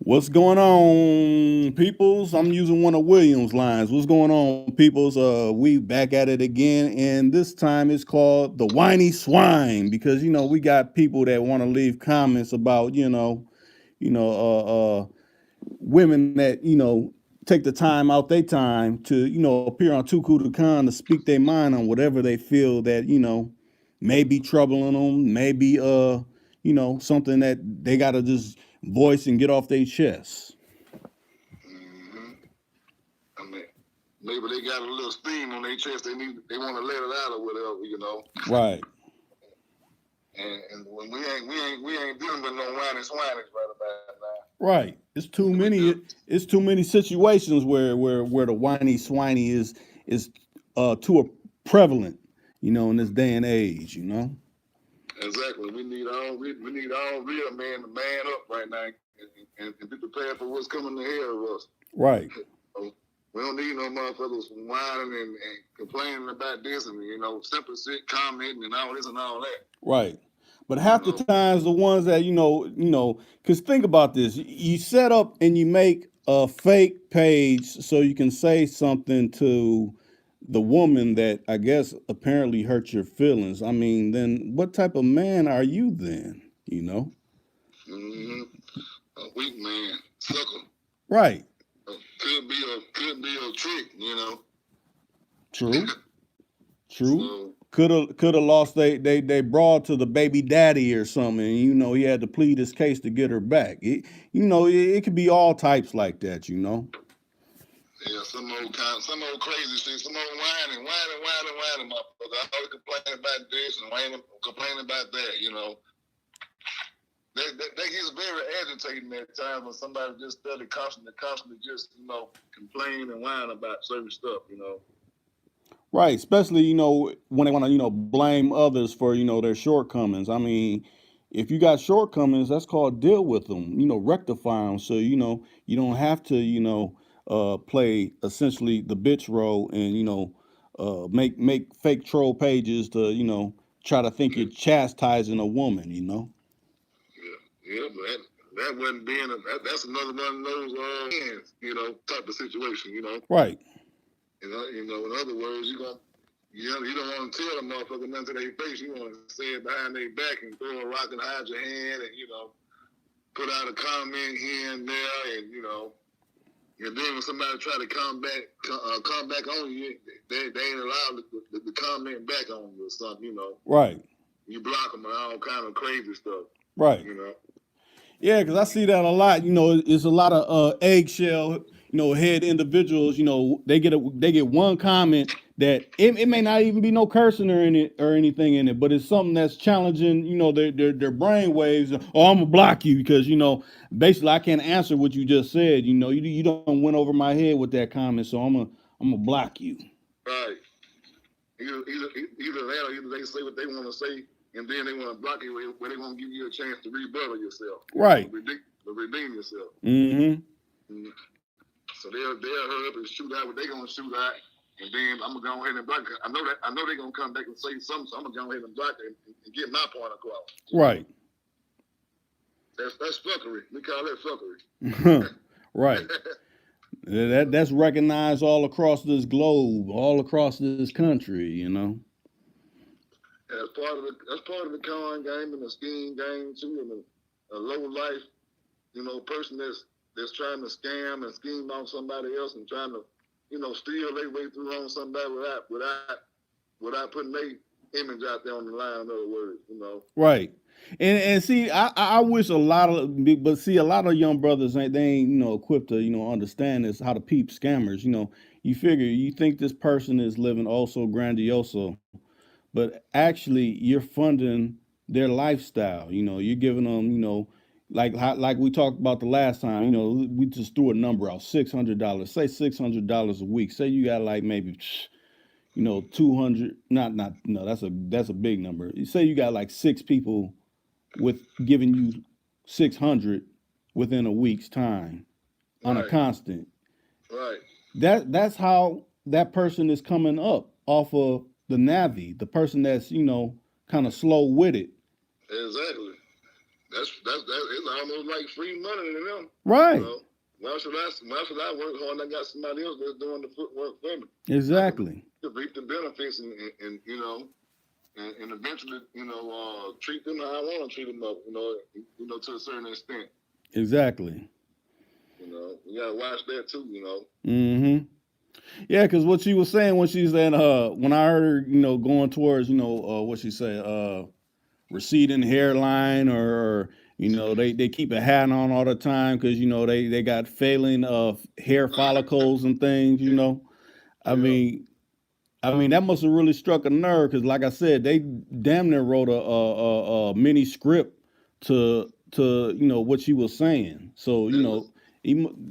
What's going on, peoples? I'm using one of Williams' lines. What's going on, peoples? We back at it again, and this time it's called the whiny swine because we got people that want to leave comments about women that take the time out their time to appear on Too Cool to Con to speak their mind on whatever they feel that may be troubling them, maybe something that they got to just voice and get off their chest. Mm-hmm. I mean, maybe they got a little steam on their chest. They want to let it out or whatever. Right. And when we ain't dealing with no whiny swine right about now. Right. It's too many. It's too many situations where the whiny swiney is too prevalent. In this day and age. Exactly. We need all real men to man up right now and be prepared for what's coming ahead of us. Right. We don't need no motherfuckers whining and complaining about this and simply sit commenting and all this and all that. Right. But half the times the ones that because think about this: you set up and you make a fake page so you can say something to the woman that I guess apparently hurt your feelings. I mean, then what type of man are you then? Mm-hmm. A weak man, sucker. Right. Could be a trick, True. True. Could have lost they broad to the baby daddy or something. And, he had to plead his case to get her back. It could be all types like that. Yeah, some old crazy shit, some old whining, motherfucker. I always complain about this and complain about that. That gets very agitating at times when somebody just constantly just complain and whine about certain stuff. Right, especially when they want to blame others for their shortcomings. I mean, if you got shortcomings, that's called deal with them. Rectify them. So you don't have to play essentially the bitch role and make fake troll pages to try to think you're chastising a woman. Yeah, but that wasn't being that's another one of those type of situation. Right. In other words, you don't want to tell a motherfucker nothing to their face. You want to say it behind their back and throw a rock and hide your hand and, put out a comment here and there and then when somebody try to come back on you, they ain't allowed to comment back on you or something, Right. You block them and all kind of crazy stuff. Right. Yeah, because I see that a lot. It's a lot of eggshell, head individuals. They get one comment that it may not even be no cursing or anything in it, but it's something that's challenging. Their brain waves. Oh, I'm gonna block you because basically I can't answer what you just said. You don't went over my head with that comment, so I'm gonna block you. Right. Either that or either they say what they want to say. And then they want to block you where they want to give you a chance to rebuttal yourself. Right. Redeem yourself. Mm-hmm. So they'll hurry up and shoot out what they're going to shoot out. And then I'm going to go ahead and block it. I know they're going to come back and say something, so I'm going to go ahead and block it and get my point across. Right. That's fuckery. We call that fuckery. Right. That's recognized all across this globe, all across this country, That's part of the con game and the scheme game too, and a low life, person that's trying to scam and scheme on somebody else and trying to, steal their way through on somebody without putting their image out there on the line. In other words, Right. And see, I wish a lot of young brothers they ain't equipped to understand this, how to peep scammers. You think this person is living also grandioso, but actually you're funding their lifestyle. You're giving them like we talked about the last time. We just threw a number out, $600. Say $600 a week. Say you got like maybe 200. Not no. That's a big number. You say you got like 6 people with giving you 600 within a week's time on a constant. Right. That's how that person is coming up off of the Navi, the person that's kind of slow with it. Exactly. That's it's almost like free money to them. Right. Why should I work hard and I got somebody else that's doing the footwork for me? Exactly. To reap the benefits and and eventually, treat them how I want to treat them up, to a certain extent. Exactly. You gotta watch that too, Mm-hmm. Yeah, because what she was saying when she said, when I heard her, going towards, what she said, receding hairline, or they keep a hat on all the time because they got failing of hair follicles and things. I mean, that must have really struck a nerve because, like I said, they damn near wrote a mini script to what she was saying. So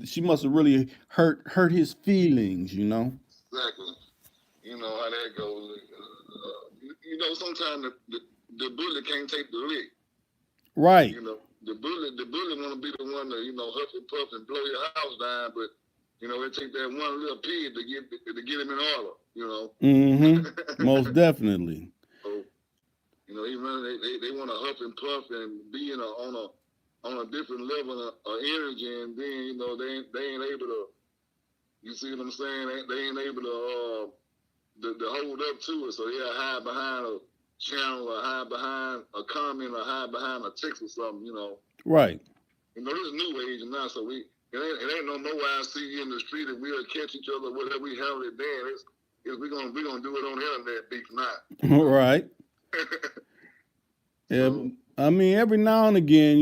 she must have really hurt his feelings. Exactly. You know how that goes. Sometimes the bullet can't take the lick. Right. The bullet want to be the one to huff and puff and blow your house down, but it take that one little pig to get him in order. Mm-hmm. Most definitely. So, they want to huff and puff and be on a different level of energy, and then they ain't able to. You see what I'm saying? They ain't able to hold up to it, so they'll hide behind a channel, or hide behind a comment, or hide behind a text or something. Right. This is new age now, so it ain't no more where I see you in the street and we'll catch each other, whatever we have it then. We're gonna do it on the internet beef now. Right. Yeah, so, I mean, every now and again,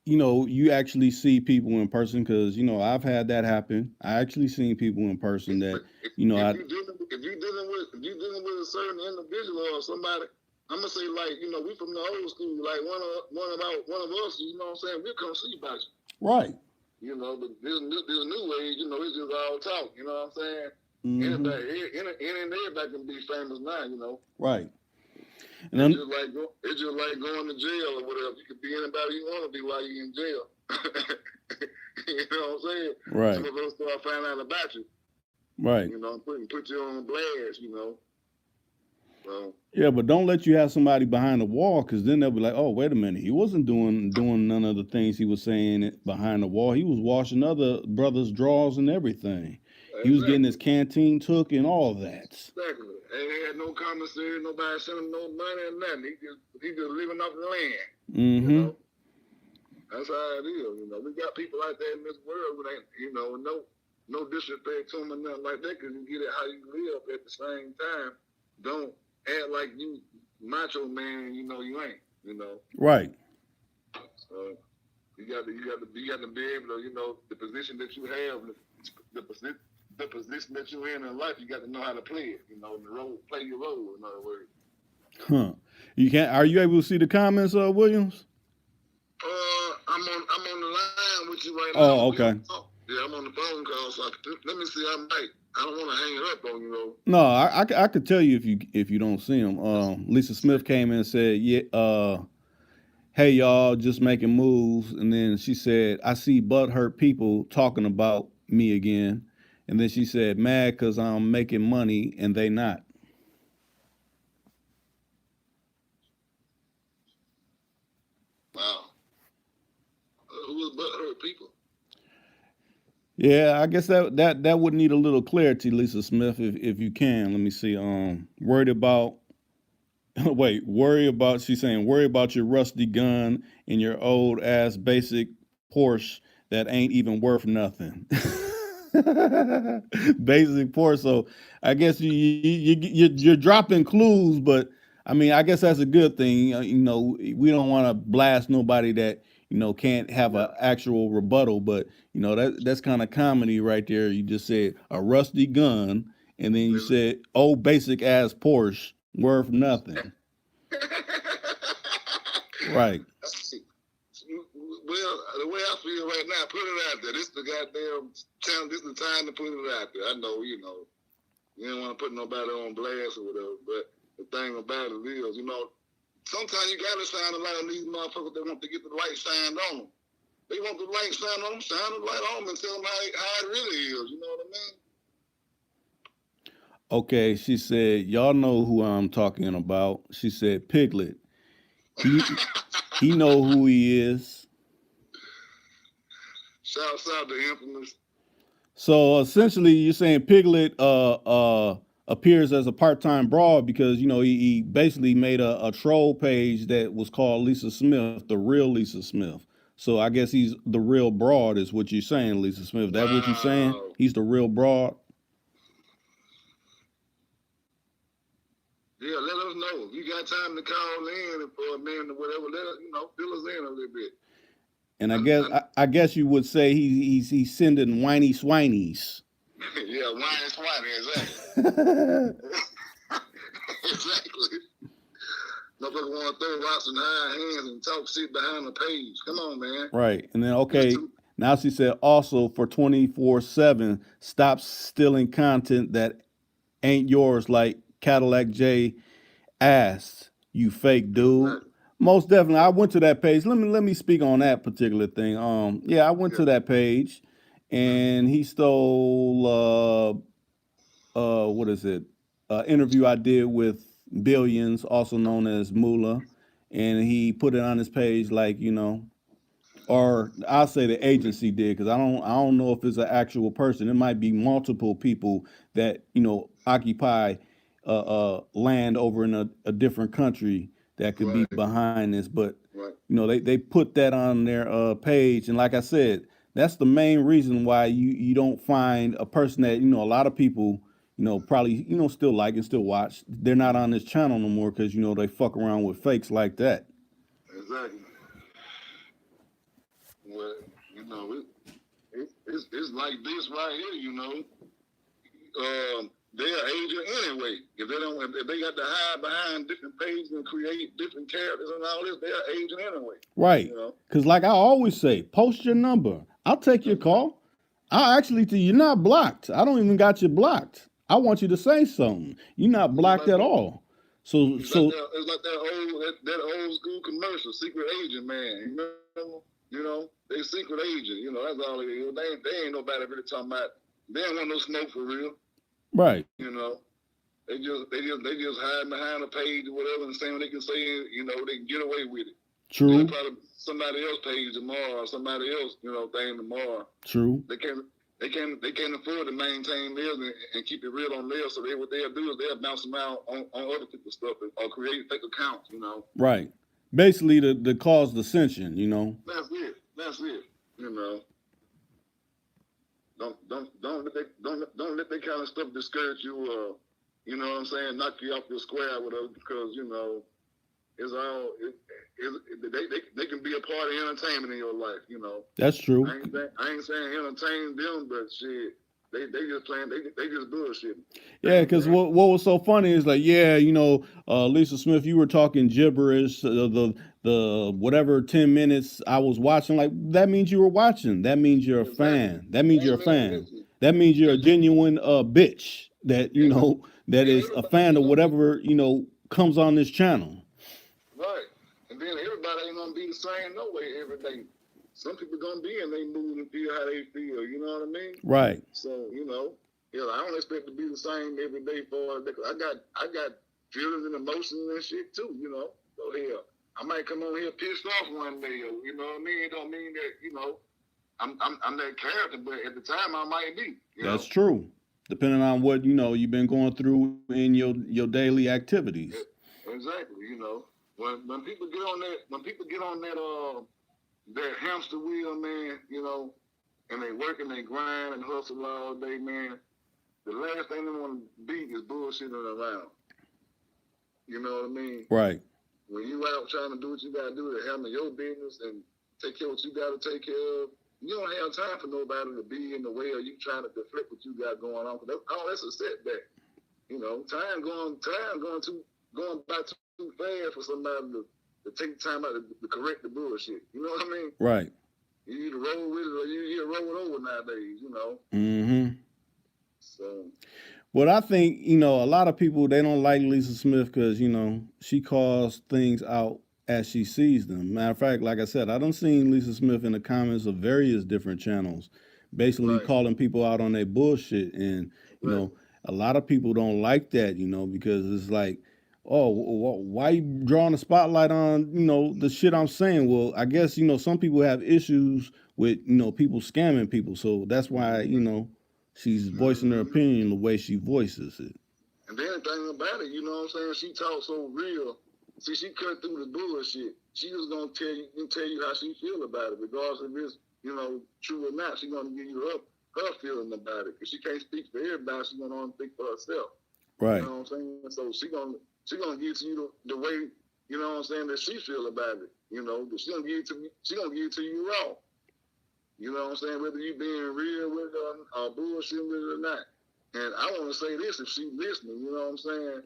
you actually see people in person because I've had that happen. I actually seen people in person that if you're dealing with a certain individual or somebody, I'm gonna say, like, we from the old school, like one of us, you know what I'm saying, we'll come see about you. Right. But this new age, it's just all talk, you know what I'm saying? Mm-hmm. Everybody can be famous now, Right. And it's just like going to jail or whatever. You can be anybody you want to be while you're in jail. You know what I'm saying? Right. Some of us start finding out about you. Right. Put you on blast, So, yeah, but don't let you have somebody behind the wall, because then they'll be like, oh, wait a minute. He wasn't doing none of the things he was saying behind the wall. He was washing other brothers' drawers and everything. Exactly. He was getting his canteen took and all that. Exactly. And he had no commissary, nobody sending him no money or nothing. He just living off the land. Mm-hmm. That's how it is. We got people like that in this world who ain't, no disrespect to them or nothing like that, because you get it how you live at the same time. Don't act like you macho man, you ain't, Right. So you got to be able to, the position that you have, the position that you're in life, you got to know how to play it, play your role, in other words. Huh. Are you able to see the comments, Williams? I'm on the line with you right now. Oh, okay. Yeah, I'm on the phone call, so let me see. I don't want to hang it up on you, though. No, I could tell you if you don't see them. Lisa Smith came in and said, yeah, hey y'all, just making moves, and then she said, I see butthurt people talking about me again, and then she said, mad because I'm making money and they not. Wow. Who was butthurt people? Yeah, I guess that would need a little clarity, Lisa Smith, if you can. Let me see. Worried about. Worry about your rusty gun and your old ass basic Porsche that ain't even worth nothing. Basic Porsche. So I guess you're dropping clues, but I mean, I guess that's a good thing. We don't want to blast nobody that can't have an actual rebuttal, but that's kind of comedy right there. You just said a rusty gun, and then you said old basic ass Porsche worth nothing. Right. Well, the way I feel right now, put it out there. This is the goddamn time. This is the time to put it out there. I know, you don't want to put nobody on blast or whatever. But the thing about it is, sometimes you gotta shine a light on these motherfuckers that want to get the light shined on them. They want the light shined on them, shine the light on them and tell them how it really is. You know what I mean? Okay, she said, y'all know who I'm talking about. She said, Piglet, He know who he is. Shouts out to infamous. So essentially, you're saying Piglet appears as a part-time broad because he basically made a troll page that was called Lisa Smith, the real Lisa Smith. So I guess he's the real broad, is what you're saying, Lisa Smith. That what you're saying? Wow. He's the real broad. Yeah, let us know. If you got time to call in for a minute or whatever, let us, fill us in a little bit. And I guess you would say he's sending whiny swinies. Yeah, whiny swine, exactly. Exactly. Motherfucker want to throw rocks and hide hands and talk shit behind the page. Come on, man. Right. And then, okay, now she said also for 24/7, stop stealing content that ain't yours, like Cadillac J asked, you fake dude. Right. Most definitely. I went to that page. Let me speak on that particular thing. Yeah, I went to that page and he stole what is it? Interview I did with Billions, also known as Moolah, and he put it on his page like, or I'll say the agency did, because I don't know if it's an actual person. It might be multiple people that occupy land over in a different country that could be behind this. But they put that on their page, and like I said, that's the main reason why you don't find a person that a lot of people probably still like and still watch. They're not on this channel no more because they fuck around with fakes like that. Exactly. Well, it's like this right here. They're agent anyway. If they got to hide behind different pages and create different characters and all this, they're agent anyway. Right. Because like I always say, post your number. I'll take your call. I'll actually tell you, you're not blocked. I don't even got you blocked. I want you to say something. You're not blocked at all. So it's like that old school commercial, secret agent man. They secret agent. That's all it is. They ain't nobody really talking about. They ain't want no smoke for real. Right. They just hide behind a page or whatever and saying what they can say. They can get away with it. True. They'll probably somebody else page tomorrow or somebody else thing tomorrow. True. They can't afford to maintain theirs and keep it real on theirs. So what they'll do is they'll bounce them out on other people's stuff or create fake accounts. Right. Basically, to cause dissension. That's it. Don't let that kind of stuff discourage you. You know what I'm saying? Knock you off your square with us because it's all they can be a part of entertainment in your life. That's true. I ain't saying entertain them, but shit. They just playing. They just bullshitting. Yeah, because what was so funny is like, Lisa Smith, you were talking gibberish. The whatever 10 minutes I was watching, like that means you were watching. That means you're a fan. That means you're a fan. That means you're a genuine bitch that that is a fan of whatever comes on this channel. Right, and then everybody ain't gonna be the same no way every day. Some people gonna be in their mood and feel how they feel. You know what I mean? Right. So I don't expect to be the same every day I got feelings and emotions and shit too. So hell, I might come on here pissed off one day. You know what I mean? It don't mean that I'm that character, but at the time I might be. That's true. Depending on what you've been going through in your daily activities. Exactly. When people get on that hamster wheel, man, and they work and they grind and hustle all day, man, the last thing they want to be is bullshitting around. You know what I mean? Right. When you out trying to do what you got to do to handle your business and take care of what you got to take care of, you don't have time for nobody to be in the way of you trying to deflect what you got going on. That's a setback. Time going by too fast for somebody to take time out to correct the bullshit. You know what I mean? Right. You either roll with it or you roll it over nowadays. Mm-hmm. So. But I think, a lot of people, they don't like Lisa Smith because, she calls things out as she sees them. Matter of fact, like I said, I done seen Lisa Smith in the comments of various different channels, basically calling people out on their bullshit. And, a lot of people don't like that, because it's like, oh, why you drawing the spotlight on, the shit I'm saying? Well, I guess, some people have issues with, people scamming people. So that's why, she's voicing her Mm-hmm. opinion the way she voices it. And then the thing about it, you know what I'm saying? She talks so real. See, she cut through the bullshit. She just gonna tell you how she feel about it, regardless if it's, true or not. She gonna give you her feeling about it. Cause she can't speak for everybody. She gonna only speak for herself. You Right. know what I'm saying? So she gonna give it to you the way, you know what I'm saying, that she feel about it. But she gonna give it to you raw. You know what I'm saying? Whether you being real with her or bullshit with it or not. And I want to say this, if she listening, you know what I'm saying?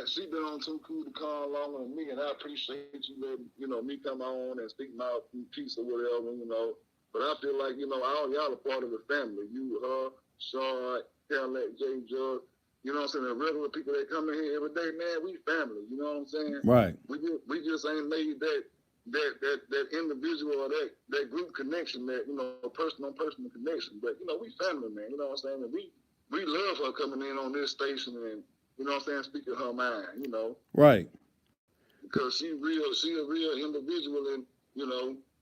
She been on too cool to call longer than me, and I appreciate you letting, me come on and speak my piece or whatever. But I feel like, all y'all are part of the family. You, her, Shard, Cadillac, J. Judge, you know what I'm saying? The regular people that come in here every day, man, we family. You know what I'm saying? Right. We just ain't made that individual or that group connection, that person on person connection. But we family, man. You know what I'm saying? And we love her coming in on this station and speaking her mind. Right. Because she a real individual, and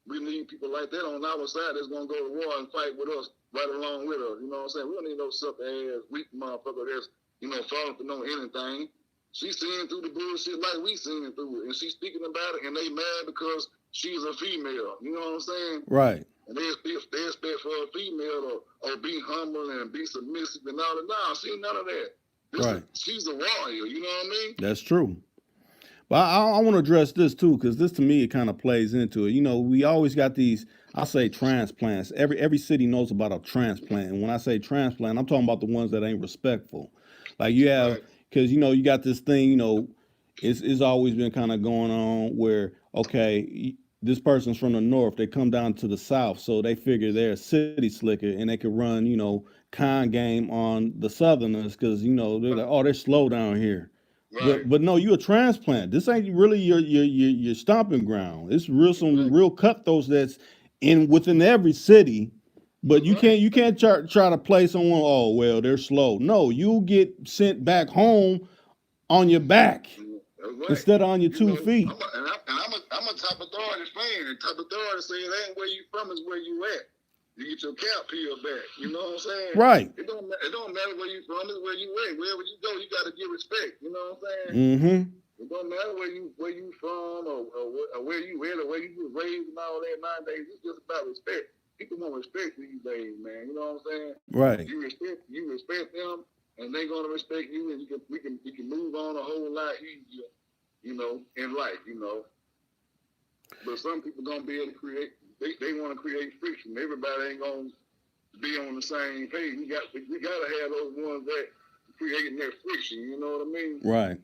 we need people like that on our side that's gonna go to war and fight with us right along with us. You know what I'm saying? We don't need no sucker ass weak motherfucker that's falling for no anything. She's seeing through the bullshit like we seeing through it, and she's speaking about it, and they mad because she's a female. You know what I'm saying? Right. And they expect for a female to be humble and be submissive and all that. Nah, she ain't none of that. Right. She's a warrior. You know what I mean? That's true. But I want to address this too, because this to me it kind of plays into it. We always got these, I say transplants. Every city knows about a transplant, and when I say transplant, I'm talking about the ones that ain't respectful. Like you have, Right. because you got this thing. It's always been kind of going on where this person's from the north, they come down to the south, so they figure they're a city slicker and they can run con game on the southerners because they're like, oh, they're slow down here. Right. But no, you a transplant. This ain't really your stomping ground. It's some Exactly. real cutthroats that's within every city. But you Right. can't try to play someone. Oh well, they're slow. No, you get sent back home on your back That's right. instead of on your 2 feet. I'm a top authority fan. And top authority saying it ain't where you from, is where you at. You get your cap peeled back. You know what I'm saying? Right. It don't matter where you from, it's where you at. Wherever you go, you got to give respect. You know what I'm saying? Mm-hmm. It don't matter where you from or where you at or where you was raised and all that nowadays. It's just about respect. People want respect these days, man. You know what I'm saying? Right. You respect them, and they gonna respect you, and we can move on a whole lot easier, in life, But some people gonna be able to create. They want to create friction. Everybody ain't gonna be on the same page. We gotta have those ones that creating that friction. You know what I mean? Right.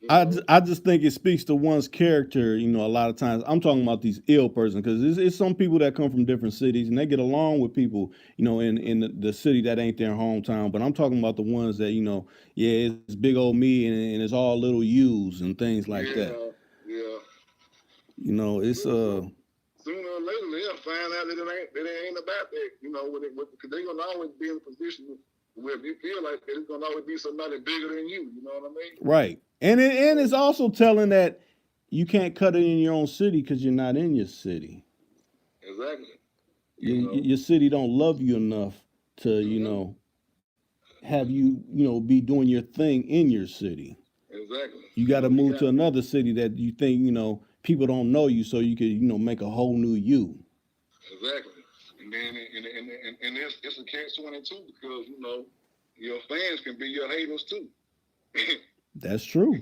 I just think it speaks to one's character. A lot of times I'm talking about these ill person because it's some people that come from different cities and they get along with people, in the city that ain't their hometown. But I'm talking about the ones that, yeah, it's big old me and it's all little U's and things like that. Yeah. It's Sooner or later they'll find out that it ain't about that. Because they're gonna always be in a position where if you feel like that, it's gonna always be somebody bigger than you. You know what I mean? right. And it's also telling that you can't cut it in your own city because you're not in your city. Exactly. Your city don't love you enough to have you be doing your thing in your city. Exactly. You got to move to another city that you think people don't know you, so you could make a whole new you. Exactly. And then and it's a catch-22 because your fans can be your haters too. That's true.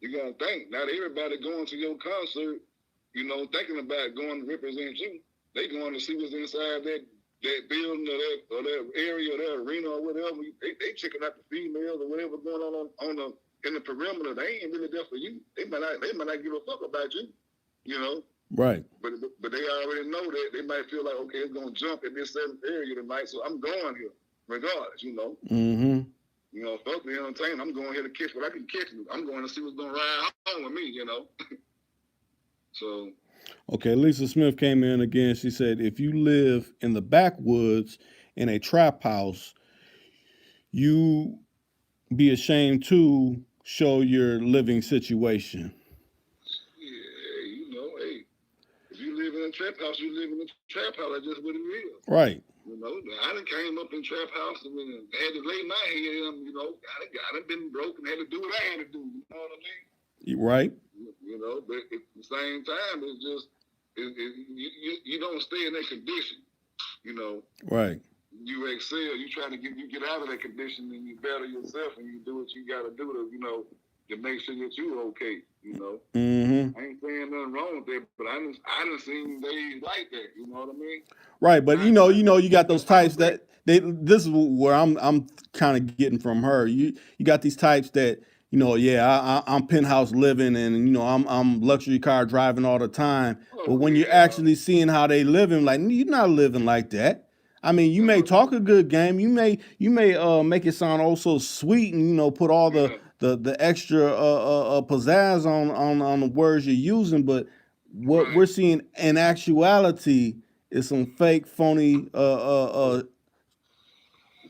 You gotta think. Not everybody going to your concert, thinking about going to represent you. They going to see what's inside that building or that area or that arena or whatever. They checking out the females or whatever going on in the perimeter. They ain't really there for you. They might not give a fuck about you. Right. But they already know that. They might feel like, okay, it's gonna jump in this certain area tonight, so I'm going here regardless. Mm-hmm. Fuck the entertainment. I'm going here to catch what I can catch. I'm going to see what's gonna ride home with me. So. Okay, Lisa Smith came in again. She said, if you live in the backwoods in a trap house, you be ashamed too show your living situation. Yeah, you know, hey, if you live in a trap house, you live in a trap house. That's just what it is. Right. You know, I done came up in trap house and had to lay my head. You know, I done been broke and had to do what I had to do. You know what I mean? Right. You know, but at the same time, it's just you don't stay in that condition. You know, Right. you excel. You try to get out of that condition and you better yourself and you do what you got to do to make sure that you're okay. You know, Mm-hmm. I ain't saying nothing wrong with that, but I done seen days like that. You know what I mean? Right, but you got those I'm a types great. that they. This is where I'm kind of getting from her. You got these types that yeah, I'm penthouse living, and I'm luxury car driving all the time. But Oh when you're yeah. actually seeing how they living, like you're not living like that. I mean, you may No, talk a good game. You may make it sound oh so sweet, and put all yeah. the extra pizzazz on the words you're using. But what Right. we're seeing in actuality is some fake phony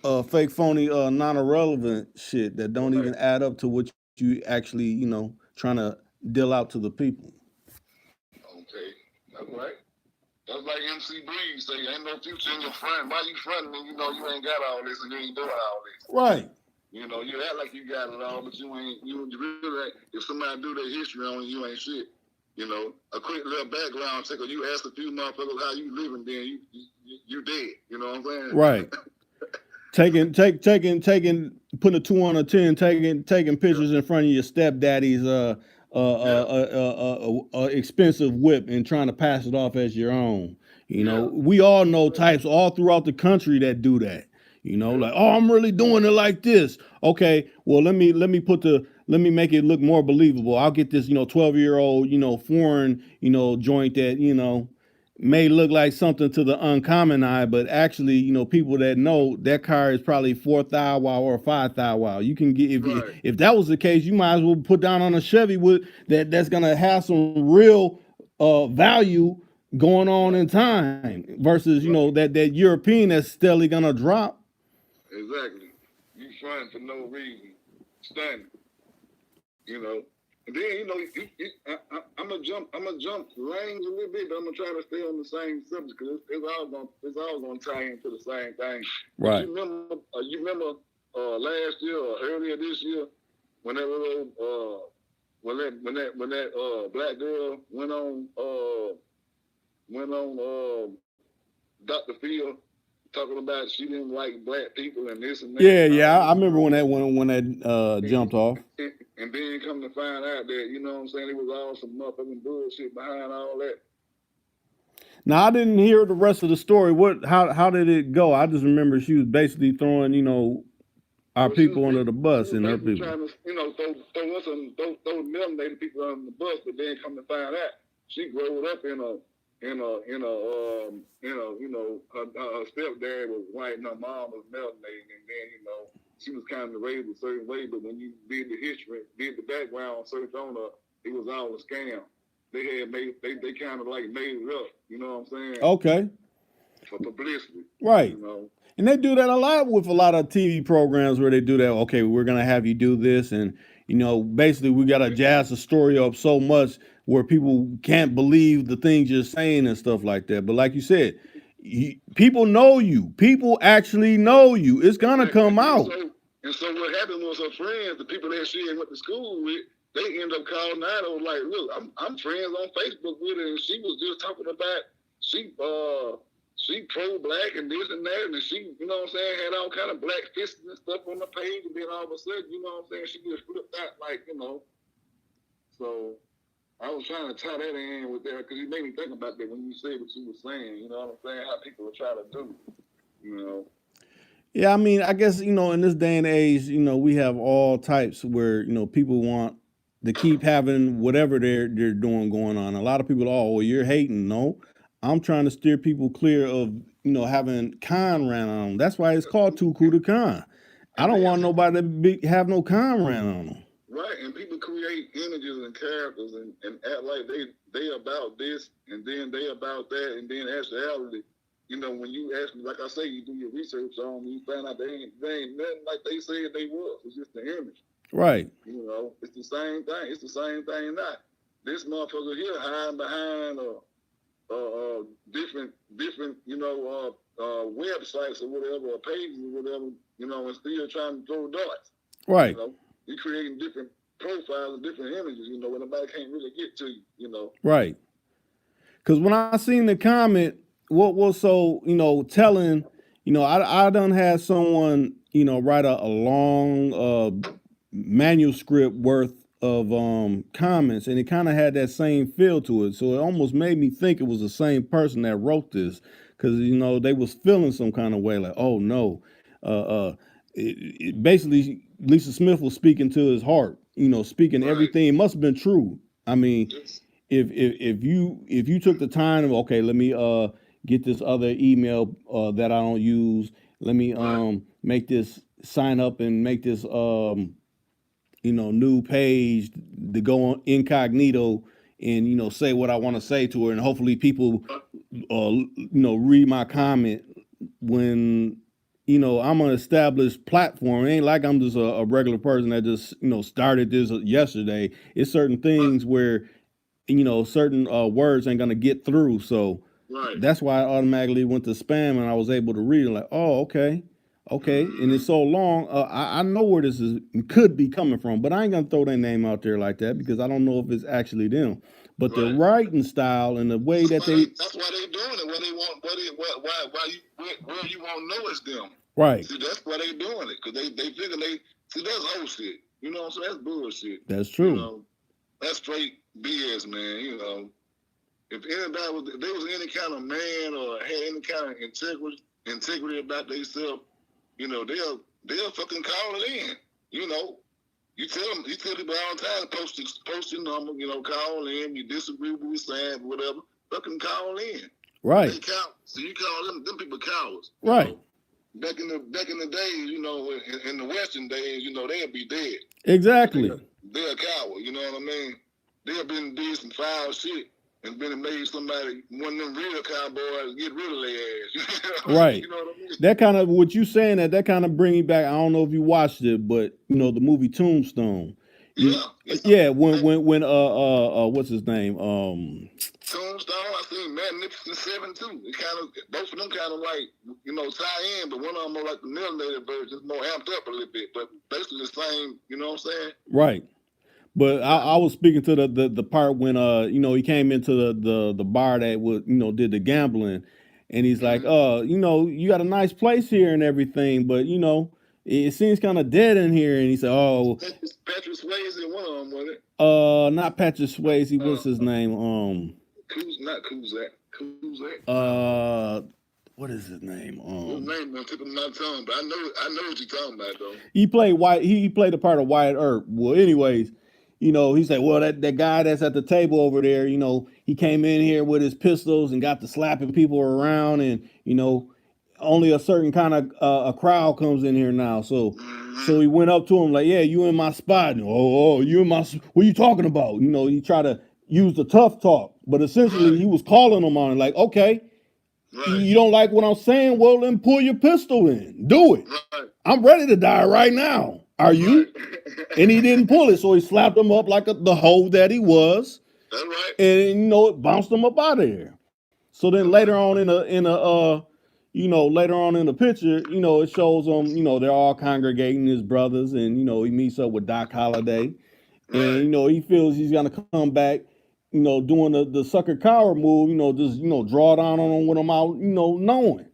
non-irrelevant shit that don't Right. even add up to what you actually trying to deal out to the people. Okay. That's right. That's like MC Breeze say, ain't no future in your front. Why you fronting and you know you ain't got all this and you ain't doing all this? Right. You know, you act like you got it all, but you really, if somebody do their history on you, you ain't shit. You know, a quick little background check, or you ask a few motherfuckers how you living, then you dead. You know what I'm saying? Right. Putting a 2 on a 10, taking Yeah. pictures in front of your stepdaddy's Yeah. expensive whip and trying to pass it off as your own. Yeah. We all know types all throughout the country that do that. Yeah. Like, oh, I'm really doing it like this. Okay, well, let me make it look more believable. I'll get this 12-year-old foreign joint that may look like something to the uncommon eye, but actually, people that know that car is probably 4 thou wow or 5 thou wow. You can get Right. if that was the case, you might as well put down on a Chevy with that's gonna have some real value going on Right. in time versus Right. that European that's steadily gonna drop. Exactly. You fronting for no reason. Standing. You know. And then I'm gonna jump lanes a little bit, but I'm gonna try to stay on the same subject because it's all gonna tie into the same thing. But Right. you remember last year or earlier this year when that little when that black girl went on Dr. Phil talking about she didn't like black people and this and that Yeah, and yeah. all I this remember stuff. when that And, jumped off. and then come to find out that, you know what I'm saying, it was all some motherfucking bullshit behind all that. Now I didn't hear the rest of the story. How did it go? I just remember she was basically throwing our Well, people under the she bus was and her basically people. trying to, throw melanated people under the bus, but then come to find out, she growed up her stepdad was white and her mom was melanated, and then, she was kind of raised a certain way, but when you did the history, did the background search on her, it was all a scam. They kind of like made it up, you know what I'm saying? Okay. For publicity, Right. you know. And they do that a lot with a lot of TV programs where they do that. Okay, we're gonna have you do this, and basically we gotta jazz the story up so much where people can't believe the things you're saying and stuff like that. But like you said, people know you. People actually know you. It's gonna Exactly. come out. And so what happened was her friends, the people that she went to school with, they end up calling out. I was like, look, I'm friends on Facebook with her, and she was just talking about she pro black and this and that, and she, you know what I'm saying, had all kind of black fists and stuff on the page, and then all of a sudden, you know what I'm saying, she just flipped out like. So I was trying to tie that in with that because it made me think about that when you said what you were saying. You know what I'm saying? How people are trying to do. You know. Yeah, I mean, I guess in this day and age, we have all types where people want to keep having whatever they're doing going on. A lot of people, oh, well, you're hating. No, I'm trying to steer people clear of having con ran on them. That's why it's called too cool to con. I And don't then want nobody to have no con ran on them. right, and people create images and characters and act like they about this and then they about that, and then actuality, when you actually, like I say, you do your research on them, you find out they ain't nothing like they said they was. It's just the image. Right. You know, it's the same thing. It's the same thing now. This motherfucker here hiding behind different, websites or whatever, or pages or whatever, and still trying to throw darts. Right. You know, you're creating different profiles and different images, where nobody can't really get to you. Right. Because when I seen the comment, what was so telling, I done had someone write a long manuscript worth of comments, and it kind of had that same feel to it. So it almost made me think it was the same person that wrote this, because they was feeling some kind of way, like, oh no, uh, uh, basically Lisa Smith was speaking to his heart, speaking Right. everything. It must have been true. I mean, Yes. if you took the time of, okay, let me get this other email that I don't use, let me Right. make this sign up and make this new page to go on incognito and say what I want to say to her, and hopefully people read my comment when I'm an established platform. It ain't like I'm just a regular person that just started this yesterday. It's certain Right. things where certain words ain't gonna get through. So Right. that's why I automatically went to spam, and I was able to read it. Like, oh, okay, okay. And Mm-hmm. it's so long. I know where this is could be coming from, but I ain't gonna throw their name out there like that because I don't know if it's actually them. But the Right. writing style and the way that That's why they doing it. What they want. Where you won't know it's them. right. See, that's why they doing it, because they figure that's whole shit. You know what I'm saying? That's bullshit. That's You true. know, that's straight BS, man. You know, if there was any kind of man or had any kind of integrity about themselves, they'll fucking call it in. You know, you tell people all the time, post your number, call in. You disagree with what we're saying, whatever, fucking call in. Right. They count. So you call them people cowards. Right. Back in the days, in the Western days, they'll be dead. Exactly. They're a coward. You know what I mean? They've been did some foul shit and been made somebody, one of them real cowboys, get rid of their ass. Right. You know what I mean? That kind of what you saying that kind of bring me back. I don't know if you watched it, but the movie Tombstone. You, Yeah. yeah, when what's his name? Tombstone, I seen Magnificent Seven too. It kind of, both of them kind of like, tie in, but one of them more like the melanated version, just more amped up a little bit, but basically the same. You know what I'm saying? Right. But I was speaking to the part when he came into the bar that would did the gambling, and he's like, you got a nice place here and everything, but it seems kind of dead in here. And he said, oh, Patrick Swayze, one of them, was it? not Patrick Swayze. What's his name? Not Kuzak. What is his name? His name on tip of my tongue, but I know what you're talking about though. He played White. He played the part of Wyatt Earp. Well, anyways, he said, well, that guy that's at the table over there, he came in here with his pistols and got to slapping people around, and only a certain kind of a crowd comes in here now. So he went up to him like, yeah, you in my spot. And, oh, you in my. What are you talking about? He tried to use the tough talk, but essentially he was calling him on it like, okay. Right. You don't like what I'm saying? Well, then pull your pistol in. Do it. Right. I'm ready to die right now. Are you? Right. And he didn't pull it, so he slapped him up like the hoe that he was. That's right. And it bounced him up out of there. So then later on later on in the picture, it shows them, they're all congregating his brothers, and he meets up with Doc Holliday, Right. and he feels he's gonna come back, doing the sucker coward move, just draw down on him with him out, knowing.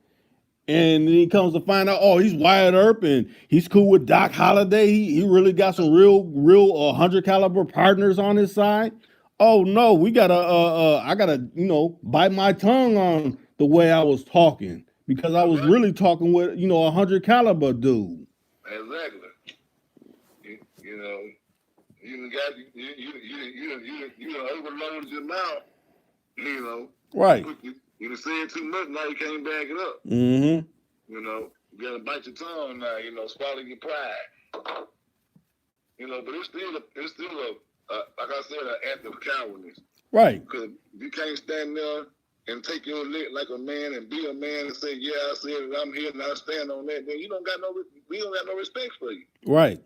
And then he comes to find out, oh, he's Wyatt Earp and he's cool with Doc Holliday. He really got some real 100 caliber partners on his side. Oh no, we gotta I gotta bite my tongue on the way I was talking, because I was really talking with 100 caliber dude. Exactly. You got you overloaded your mouth. Right. You said too much. Now you can't back it up. Mm-hmm. You gotta bite your tongue now. Swallow your pride. But it's still like I said, an act of cowardness. Right. Because you can't stand there and take your lick like a man and be a man and say, yeah, I said it, I'm here and I stand on that. Then we don't got no respect for you. Right.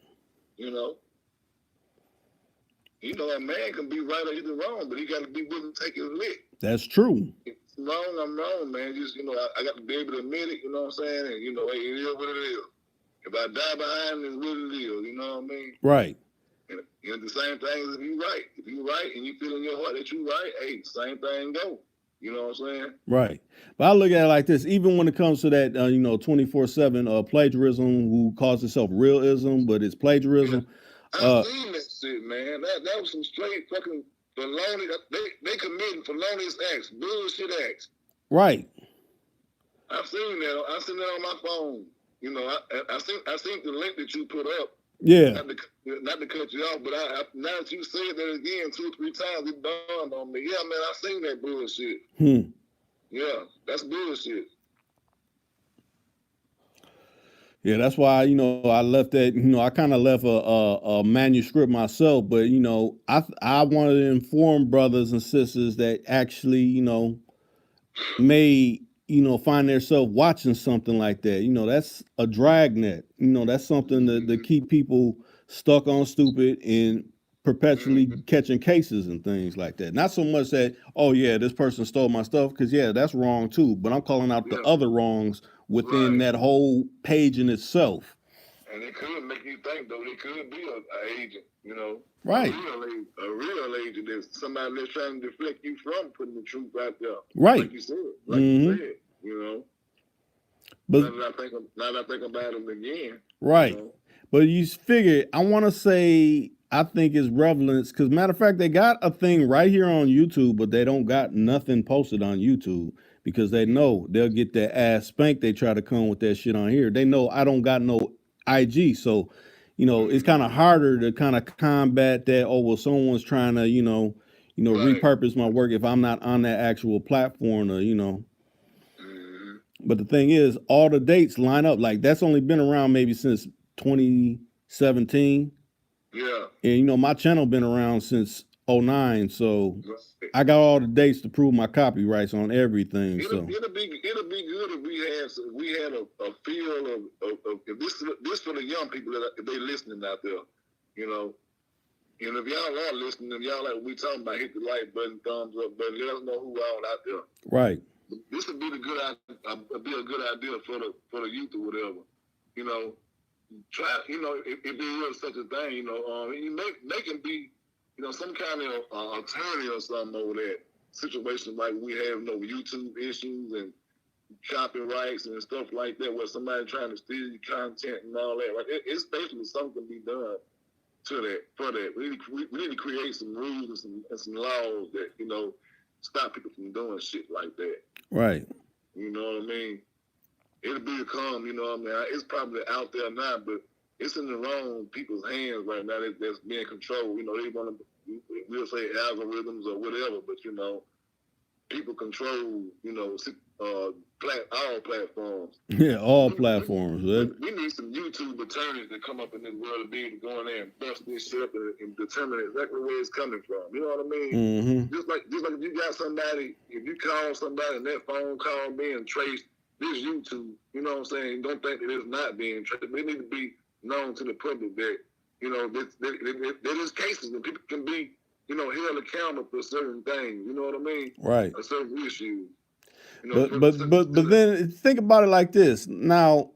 You know, a man can be right or either wrong, but he got to be willing to take his lick. That's true. If I'm wrong, I'm wrong, man. Just, you know, I got to be able to admit it, you know what I'm saying? And, you know, hey, it is what it is. If I die behind it, it's what it is, you know what I mean? Right. And the same thing as if you right. If you right and you feel in your heart that you right, hey, same thing go. You know what I'm saying? Right. But I look at it like this, even when it comes to that, 24/7 plagiarism, who calls itself realism, but it's plagiarism. I've seen that shit, man. That was some straight fucking felony. They committing felonious acts, bullshit acts. Right. I've seen that. I've seen that on my phone. You know, I seen the link that you put up. Yeah. Not to cut you off, but now that you said that again 2 or 3 times, it dawned on me. Yeah, man, I seen that bullshit. Yeah, that's bullshit. Yeah, that's why, I left that, I kind of left a manuscript myself, but, I wanted to inform brothers and sisters that actually, may, find themselves watching something like that. That's a dragnet. That's something to keep people stuck on stupid and perpetually catching cases and things like that. Not so much that, oh yeah, this person stole my stuff, because yeah, that's wrong too. But I'm calling out the other wrongs within that whole page in itself. And it could make you think, though, it could be an agent, Right. A real agent that's somebody that's trying to deflect you from putting the truth out there. Right. Like you said, But now that I think about it again. Right. But you figure, I want to say, I think it's relevance, because matter of fact, they got a thing right here on YouTube, but they don't got nothing posted on YouTube, because they know they'll get their ass spanked. They try to come with that shit on here. They know I don't got no IG, so it's kind of harder to kind of combat that. Oh, well, someone's trying to repurpose my work if I'm not on that actual platform, or But the thing is, all the dates line up. Like, that's only been around maybe since 2017. Yeah. And my channel been around since 2009, so I got all the dates to prove my copyrights on everything. It'll be good if we had a feel of if this for the young people that if they listening out there, And if y'all are listening, if y'all like what we talking about, hit the like button, thumbs up button, let us know who all out there. Right. This would be a good idea for the youth or whatever. Try, if there is such a thing, they can be, some kind of attorney or something over that situation, like we have, YouTube issues and copyrights and stuff like that, where somebody trying to steal your content and all that. Like it's basically something can be done to that for that. We need to create some rules and some laws that stop people from doing shit like that. Right. You know what I mean? It'll become, it's probably out there now, but it's in the wrong people's hands right now that's being controlled. They want to, we'll say algorithms or whatever, but, people control, all platforms. Yeah, all platforms. We need some YouTube attorneys that come up in this world to be able to go in there and bust this shit up and determine exactly where it's coming from. You know what I mean? Mm-hmm. Just like if you got somebody, if you call somebody and that phone call being traced, this YouTube, you know what I'm saying? Don't think that it's not being traced. They need to be known to the public that, there is cases and people can be, held accountable for certain things. You know what I mean? Right. A certain issue. But then think about it like this. Now,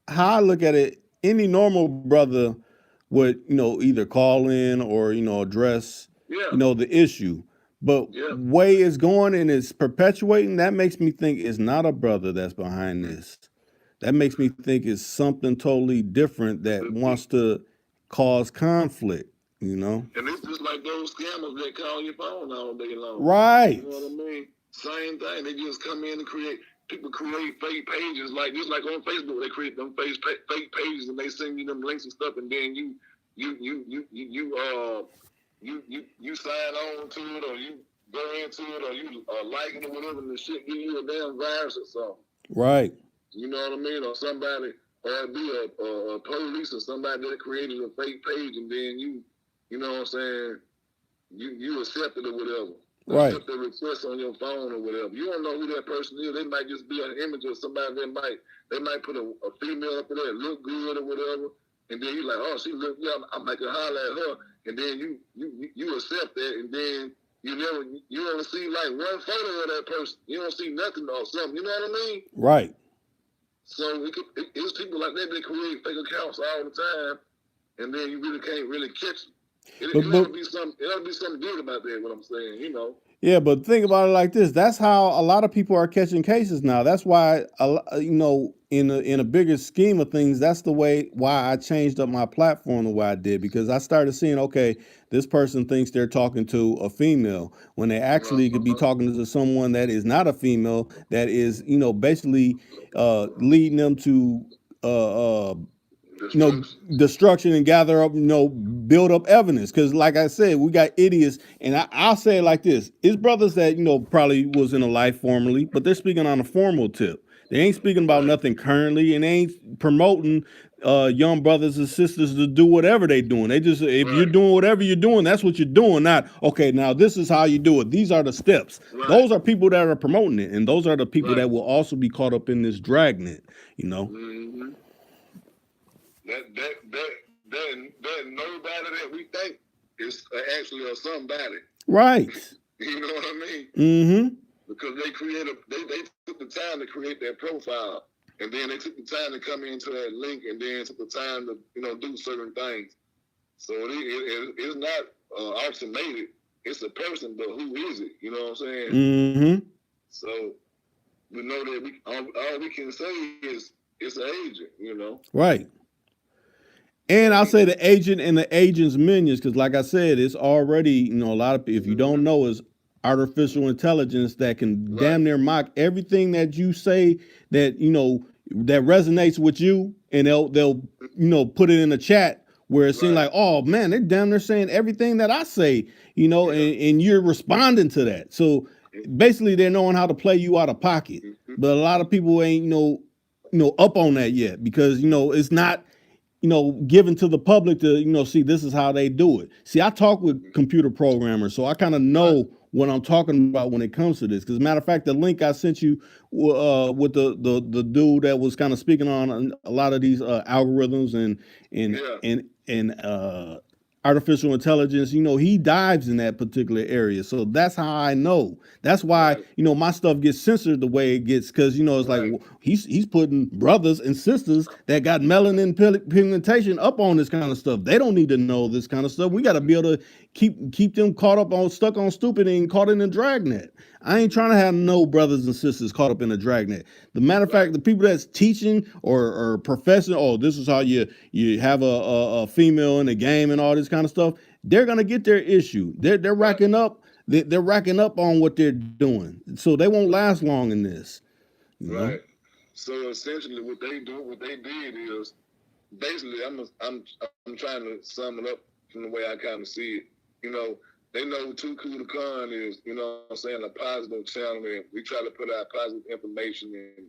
how I look at it, any normal brother would, either call in or, address, the issue. But way it's going and it's perpetuating, that makes me think it's not a brother that's behind this. That makes me think it's something totally different that wants to cause conflict, And it's just like those scammers that call your phone all day long. Right. You know what I mean? Same thing. They just come in and people create fake pages, just like on Facebook, they create them fake pages and they send you them links and stuff, and then you sign on to it, or you go into it, or you like it or whatever, and the shit give you a damn virus or something. Right. You know what I mean? Or somebody, or it be a police or somebody that created a fake page, and then you know what I'm saying, you accept it or whatever. Right. Accept the request on your phone or whatever. You don't know who that person is. They might just be an image of somebody they might put a female up in there, look good or whatever, and then you like, oh, she look, yeah, I might can holler at her, and then you accept that, and then you only see like one photo of that person. You don't see nothing or something. You know what I mean? Right. So it's people like that create fake accounts all the time, and then you really can't really catch them. It ought to be something good about that. What I'm saying, you know. Yeah, but think about it like this. That's how a lot of people are catching cases now. That's why, you know, in a bigger scheme of things, that's the way why I changed up my platform the way I did, because I started seeing, okay, this person thinks they're talking to a female when they actually could be talking to someone that is not a female, that is, you know, basically leading them to destruction and gather up, build up evidence. Because like I said, we got idiots, and I'll say it like this: it's brothers that probably was in a life formerly, but they're speaking on a formal tip. They ain't speaking about nothing currently, and they ain't promoting young brothers and sisters to do whatever they doing. They just, if you're doing whatever you're doing, that's what you're doing. Not, okay, now this is how you do it. These are the steps. Those are people that are promoting it, and those are the people that will also be caught up in this dragnet. Mm-hmm. That nobody that we think is actually a somebody. Right. You know what I mean? Mm-hmm. Because they took the time to create that profile, and then they took the time to come into that link, and then took the time to do certain things. So it's not automated. It's a person, but who is it? You know what I'm saying? Mm-hmm. So we know that all we can say is it's an agent. You know? Right. And I'll say the agent and the agent's minions, because like I said, it's already, a lot of, if you don't know, is artificial intelligence that can damn near mock everything that you say that, that resonates with you, and they'll put it in the chat where it seems like, oh man, they're damn near saying everything that I say, and you're responding to that. So basically they're knowing how to play you out of pocket. But a lot of people ain't up on that yet, because it's not given to the public to, see, this is how they do it. See, I talk with computer programmers, so I kind of know what I'm talking about when it comes to this. Because, matter of fact, the link I sent you with the dude that was kind of speaking on a lot of these algorithms and artificial intelligence, he dives in that particular area. So that's how I know. That's why, my stuff gets censored the way it gets, because, it's like, well, he's putting brothers and sisters that got melanin pigmentation up on this kind of stuff. They don't need to know this kind of stuff. We got to be able to keep them stuck on stupid and caught in a dragnet. I ain't trying to have no brothers and sisters caught up in a dragnet. The matter of fact, the people that's teaching or professing, oh, this is how you have a female in the game and all this kind of stuff, they're gonna get their issue. They're racking up. They're racking up on what they're doing, so they won't last long in this. Right. So essentially, what they did is basically, I'm trying to sum it up from the way I kind of see it. They know Too Cool to Con is, what I'm saying, a positive channel, and we try to put out positive information and,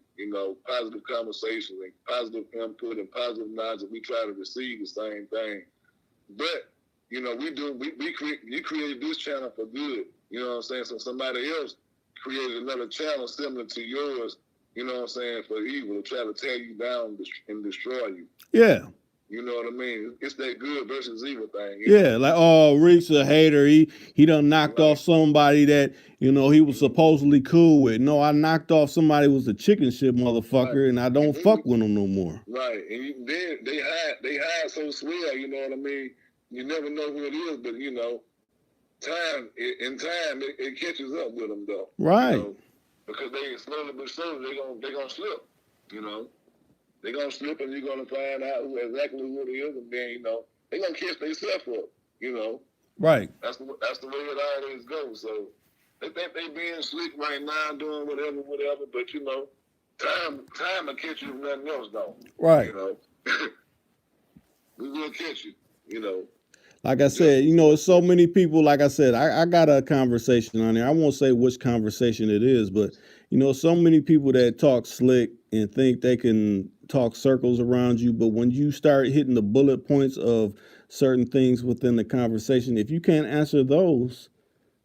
positive conversation and positive input and positive knowledge, and we try to receive the same thing. But, you created this channel for good, you know what I'm saying? So somebody else created another channel similar to yours, you know what I'm saying, for evil, to try to tear you down and destroy you. Yeah. You know what I mean? It's that good versus evil thing. Yeah, like, oh, Reek's a hater. He done knocked off somebody that, he was supposedly cool with. No, I knocked off somebody who was a chicken shit motherfucker, and I don't fuck with him no more. Right. And then they hide so swell, you know what I mean? You never know who it is, but it catches up with them though. Right. Because they slowly but surely they're gonna slip, They're gonna slip, and you're gonna find out exactly who it is, and then they're gonna catch themselves up. Right. That's the way it always goes. So they think they being slick right now, doing whatever, but time will catch you if nothing else don't. Right. We will catch you. Like I said, it's so many people. Like I said, I got a conversation on there. I won't say which conversation it is, but so many people that talk slick and think they can talk circles around you. But when you start hitting the bullet points of certain things within the conversation, if you can't answer those,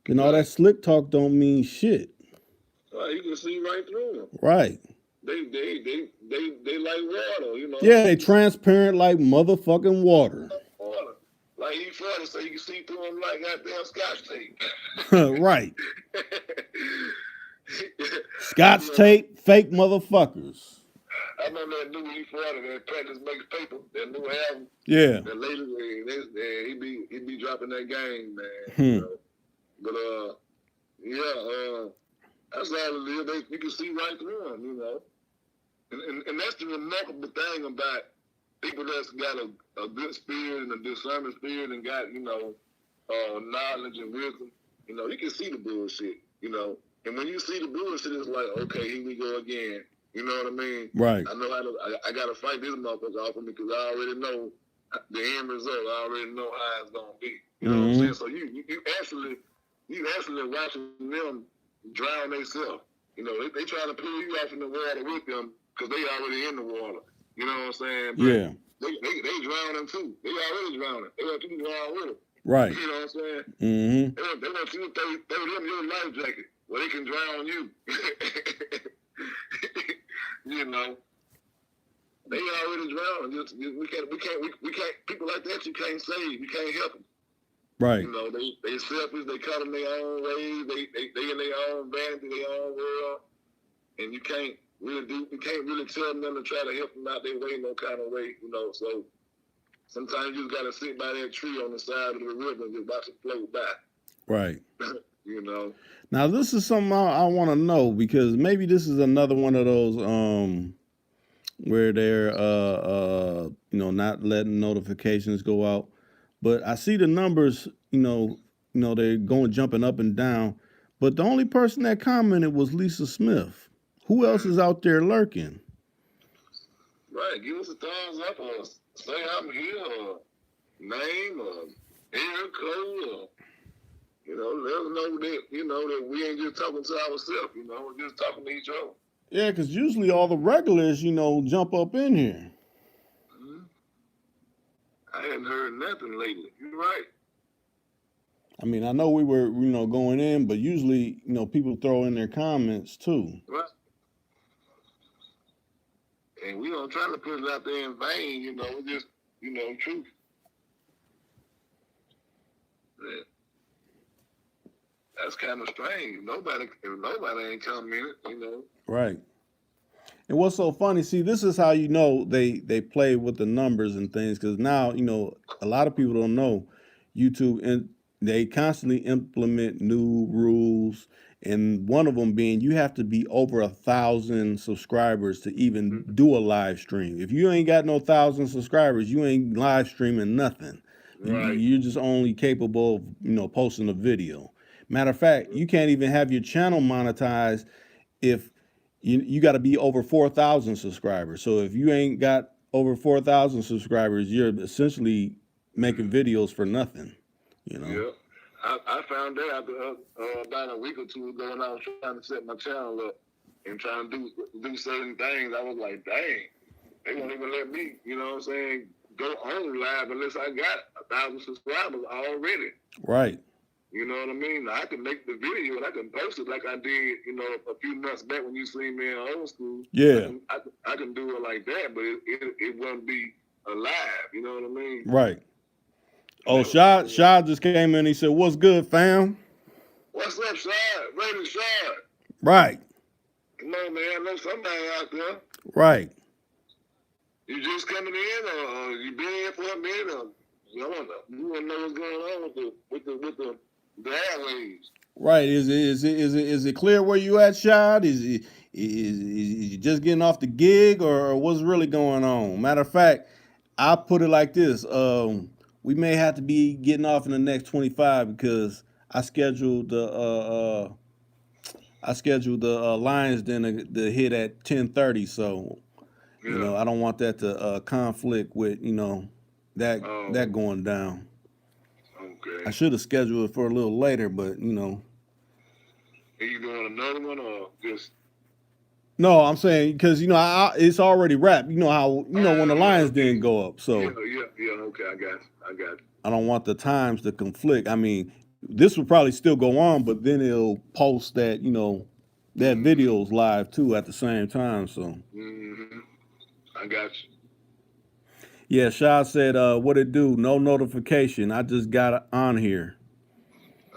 then all that slick talk don't mean shit. You can see right through them. Right. They like water, Yeah, they transparent like motherfucking water. Like like E40, so you can see through him like goddamn Scotch tape. Right. Scotch tape, fake motherfuckers. I remember that new E40 that Practice Makes Paper, that new album. Yeah. The latest, he be dropping that game, man. Hmm. You know? But yeah, that's all it is. You can see right through them, you know. And that's the remarkable thing about people that's got a good spirit and a discerning spirit and got, you know, knowledge and wisdom. You know, you can see the bullshit, you know. And when you see the bullshit, it's like, okay, here we go again. You know what I mean? Right. I know I got to fight this motherfucker off of me because I already know the end result. I already know how it's going to be. You know what I'm saying? So you actually watching them drown themselves. You know, they trying to pull you off in the water with them because they already in the water. You know what I'm saying? But yeah. They drowning too. They already drowning. They want you to drown with them. Right. You know what I'm saying? Mm-hmm. They want you to throw them your life jacket where they can drown you. You know, they already drowning. We can't. People like that you can't save. You can't help them. Right. You know, they selfish. They cut in their own ways. They in their own vanity, their own world, and you can't really tell them to try to help them out their way, no kind of way. You know, so sometimes you just gotta sit by that tree on the side of the river and just watch it float by. Right. You know. Now this is something I want to know because maybe this is another one of those where they're you know, not letting notifications go out. But I see the numbers, you know, they're going jumping up and down. But the only person that commented was Lisa Smith. Who else is out there lurking? Right, give us a thumbs up or say I'm here or name or area code or, you know, let us know that, you know, that we ain't just talking to ourselves, you know, we're just talking to each other. Yeah, because usually all the regulars, you know, jump up in here. Mm-hmm. I hadn't heard nothing lately. You're right. I mean, I know we were, you know, going in, but usually, you know, people throw in their comments too. Right. And we don't try to put it out there in vain, you know, we just, you know, truth. Yeah. That's kind of strange. If nobody ain't commented, you know. Right. And what's so funny, see, this is how you know they play with the numbers and things, because now, you know, a lot of people don't know YouTube, and they constantly implement new rules, and one of them being you have to be over 1,000 subscribers to even do a live stream. If you ain't got no 1,000 subscribers, you ain't live streaming nothing. Right. You're just only capable of, you know, posting a video. Matter of fact, you can't even have your channel monetized if you got to be over 4,000 subscribers. So if you ain't got over 4,000 subscribers, you're essentially making videos for nothing. You know. Yeah. I found that out about a week or two ago when I was trying to set my channel up and trying to do certain things. I was like, dang, they won't even let me, you know what I'm saying, go on live unless I got 1,000 subscribers already. Right. You know what I mean? I can make the video and I can post it like I did, you know, a few months back when you seen me in old school. Yeah. I can do it like that, but it won't be alive. You know what I mean? Right. Oh, Shad just came in. He said, "What's good, fam?" What's up, Shad? Rated Shad. Right. Come on, man. I know somebody out there. Right. You just coming in, or you been here for a minute? Or you want to know what's going on with the airwaves? Right. Is it clear where you at, Shad? Is you just getting off the gig, or what's really going on? Matter of fact, I put it like this: we may have to be getting off in the next 25 because I scheduled the Lions Den to hit at 10:30. So you know, I don't want that to conflict with, you know, that going down. Okay. I should have scheduled it for a little later, but you know. Are you doing another one or just? No, I'm saying because you know it's already wrapped. You know how when the Lions didn't go up, so yeah. Okay, I got you. I don't want the times to conflict. I mean, this will probably still go on, but then it'll post that that video's live too at the same time. So I got you. Yeah, Shaw said, what it do? No notification. I just got on here.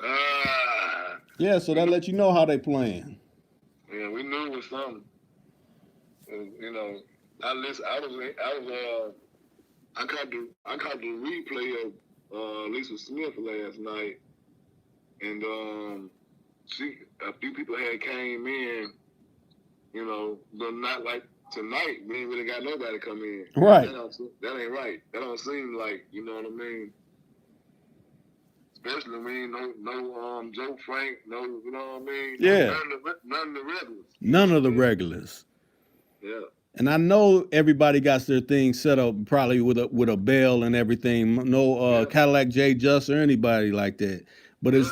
Ah, Yeah, so we that knew. lets you know how they playing. Yeah, we knew it was something. You know, I listen. I caught the replay of Lisa Smith last night, and she a few people had came in, you know, but not like tonight. We ain't really got nobody come in. Right. That ain't right. That don't seem like, you know what I mean. Especially when no Joe Frank, no, you know what I mean. Yeah. None of the regulars. You know None what of I the mean. regulars. Yeah. And I know everybody got their thing set up probably with a bell and everything. No Yeah. Cadillac J Just or anybody like that. But it's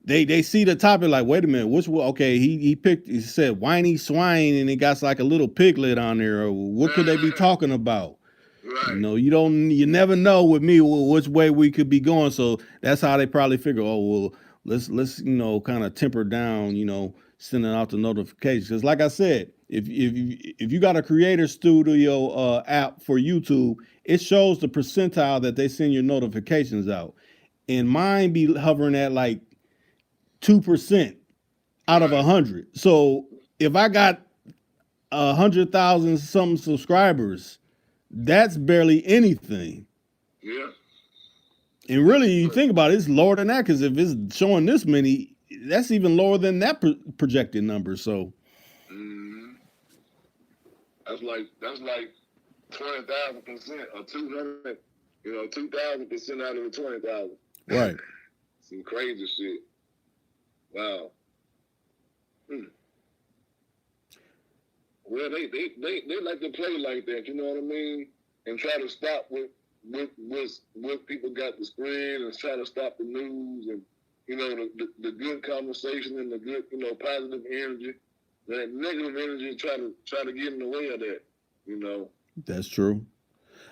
Yeah. they see the topic like, wait a minute, which one? Okay, he said whiny swine and it got like a little piglet on there. Or what could they be talking about? You Right. know, you never know with me which way we could be going. So that's how they probably figure. Oh well, let's kind of temper down. Sending out the notifications because, like I said, if you got a Creator Studio app for YouTube, it shows the percentile that they send your notifications out, and mine be hovering at like 2% out of Right. 100. So if I got 100,000 something subscribers, that's barely anything. Yeah. And really, you think about it, it's lower than that because if it's showing this many, that's even lower than that projected number. So, Mm-hmm. That's like 20,000% or 200. 2,000% out of the 20,000. right. Some crazy shit. Wow. Hmm. Well, they like to play like that. You know what I mean? And try to stop what people got to spread, and try to stop the news and the good conversation and the good positive energy. That negative energy try to get in the way of that. You know. That's true.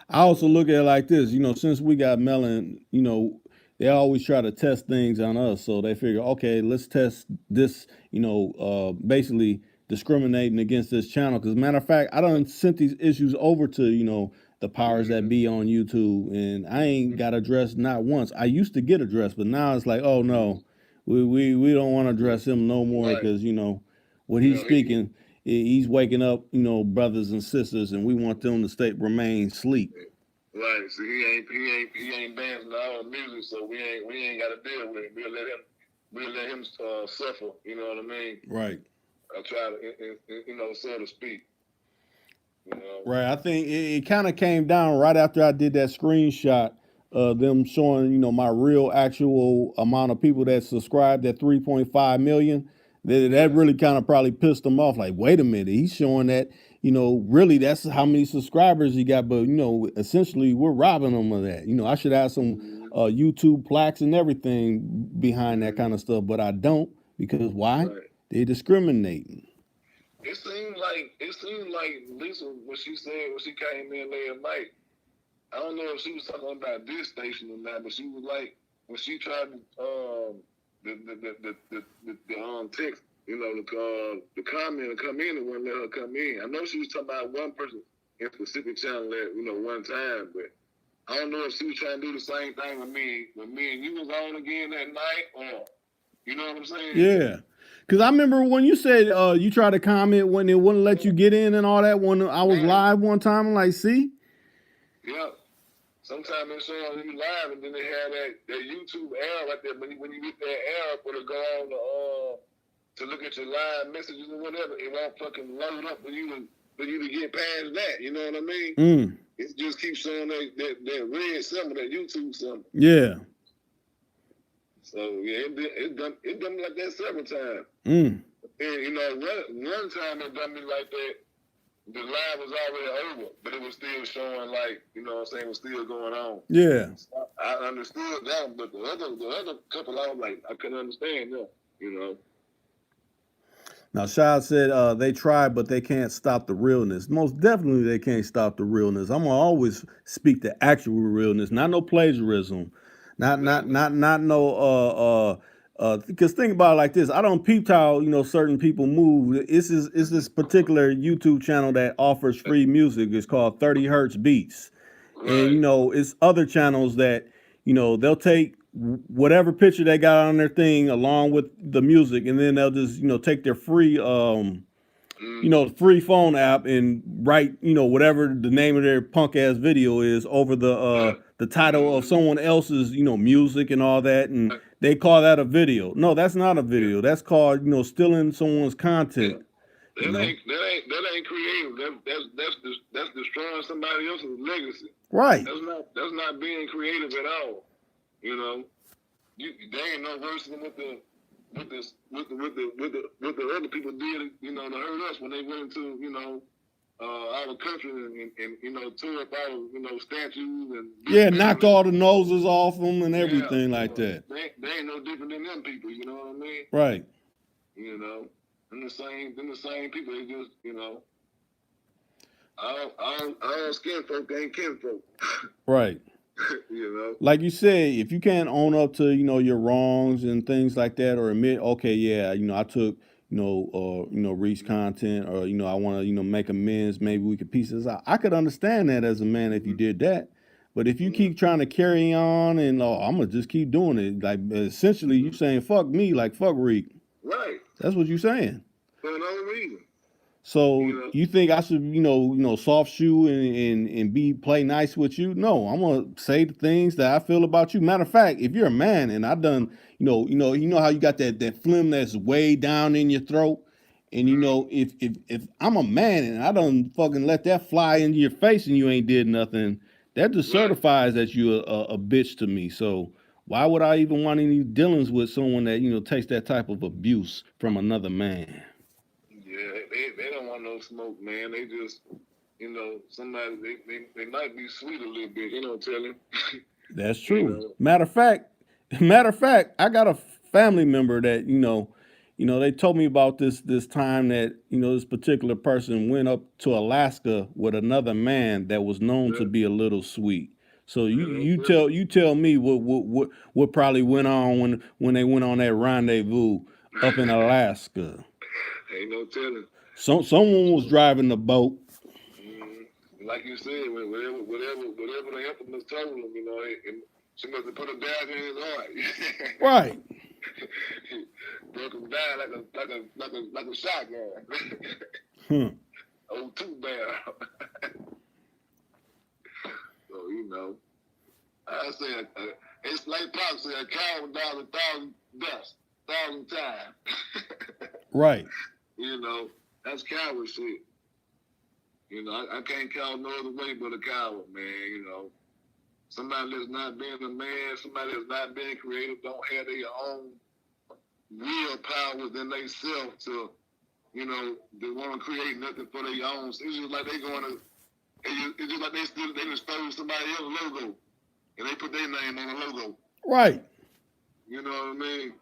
I also look at it like this, since we got Melon, they always try to test things on us. So they figure, okay, let's test this, basically discriminating against this channel. Because matter of fact, I done sent these issues over to, the powers that be on YouTube, and I ain't got addressed not once. I used to get addressed, but now it's like, oh no, we don't want to address him no more Right. because what You he's know, he, speaking, he's waking up, brothers and sisters, and we want them to remain sleep. right. So he ain't dancing our music, so we ain't got to deal with it. We'll let him suffer. You know what I mean? Right. I try to, so to speak. You know. Right. I think it kind of came down right after I did that screenshot of them showing, my real actual amount of people that subscribed at 3.5 million. That Yeah. really kind of probably pissed them off. Like, wait a minute, he's showing that, really that's how many subscribers he got. But, essentially we're robbing them of that. I should have some Mm-hmm. YouTube plaques and everything behind that Mm-hmm. kind of stuff, but I don't because why? Right. They're discriminating. It seemed like Lisa when she came in last night. I don't know if she was talking about this station or not, but she was like when she tried to the text, the comment to come in and wouldn't let her come in. I know she was talking about one person in a specific channel at one time, but I don't know if she was trying to do the same thing with me when me and you was on again that night, or you know what I'm saying? Yeah. Cause I remember when you said you tried to comment when it wouldn't let you get in and all that when I was Right. live one time. I'm like, see? Yeah. Sometimes they show you live, and then they have that YouTube error right there. When you get that error, it'll go on to look at your live messages or whatever. It won't fucking load up for you to get past that. You know what I mean? Mm. It just keeps showing that red symbol, that YouTube symbol. Yeah. So yeah, it done me like that several times. Mm. And one time it done me like that. The live was already over, but it was still showing like, it was still going on. Yeah. So I understood that, but the other couple, I was like, I couldn't understand them. Now Shad said they tried, but they can't stop the realness. Most definitely they can't stop the realness. I'm gonna always speak the actual realness, not no plagiarism. Not no because think about it like this. I don't peep how certain people move. It's this particular YouTube channel that offers free music. It's called 30 Hertz Beats. And Right. it's other channels that they'll take whatever picture they got on their thing along with the music, and then they'll just take their free free phone app and write whatever the name of their punk ass video is over the title of someone else's music and all that, and they call that a video. No, that's not a Yeah. video. That's called stealing someone's content. That ain't creative. That's destroying somebody else's legacy. Right. That's not being creative at all. You know, they ain't no worse than what the other people did. To hurt us when they went into our country and tore up our statues and Knocked all the noses off them and everything like that. They ain't no different than them people. You know what I mean? Right. And the same people. They just all skin folk ain't kin folk. Right. Like you said, if you can't own up to your wrongs and things like that, or admit, okay, yeah, I took reach content, or I want to make amends, maybe we could piece this out. I could understand that as a man if you did that. But if you keep trying to carry on and I'm gonna just keep doing it, like essentially you saying fuck me, like fuck Reek. Right. That's what you're saying. For no reason. So you think I should, soft shoe and play nice with you? No, I'm gonna say the things that I feel about you. Matter of fact, if you're a man and I done, you know how you got that phlegm that's way down in your throat, and if I'm a man and I done fucking let that fly into your face and you ain't did nothing, that just certifies that you a bitch to me. So why would I even want any dealings with someone that takes that type of abuse from another man? Yeah, they don't want no smoke, man. They just, somebody, they might be sweet a little bit, tell him. That's true. Matter of fact, I got a family member that, they told me about this time that, this particular person went up to Alaska with another man that was known to be a little sweet. So you tell me what probably went on when they went on that rendezvous up in Alaska. Ain't no telling. Someone was driving the boat. Like you said, whatever the infamous told him, she must have put a dagger in his heart. Right. Broke him down like a shotgun. Oh, too bad. So I say it's like Pop said, a cow would die 1,000 times. Right. That's coward shit. I can't call no other way but a coward, man. Somebody that's not being a man, somebody that's not being creative, don't have their own willpower within themselves to, they want to create nothing for their own. It's just like they going to, it's just like they just stole somebody else's logo and they put their name on the logo. Right. You know what I mean?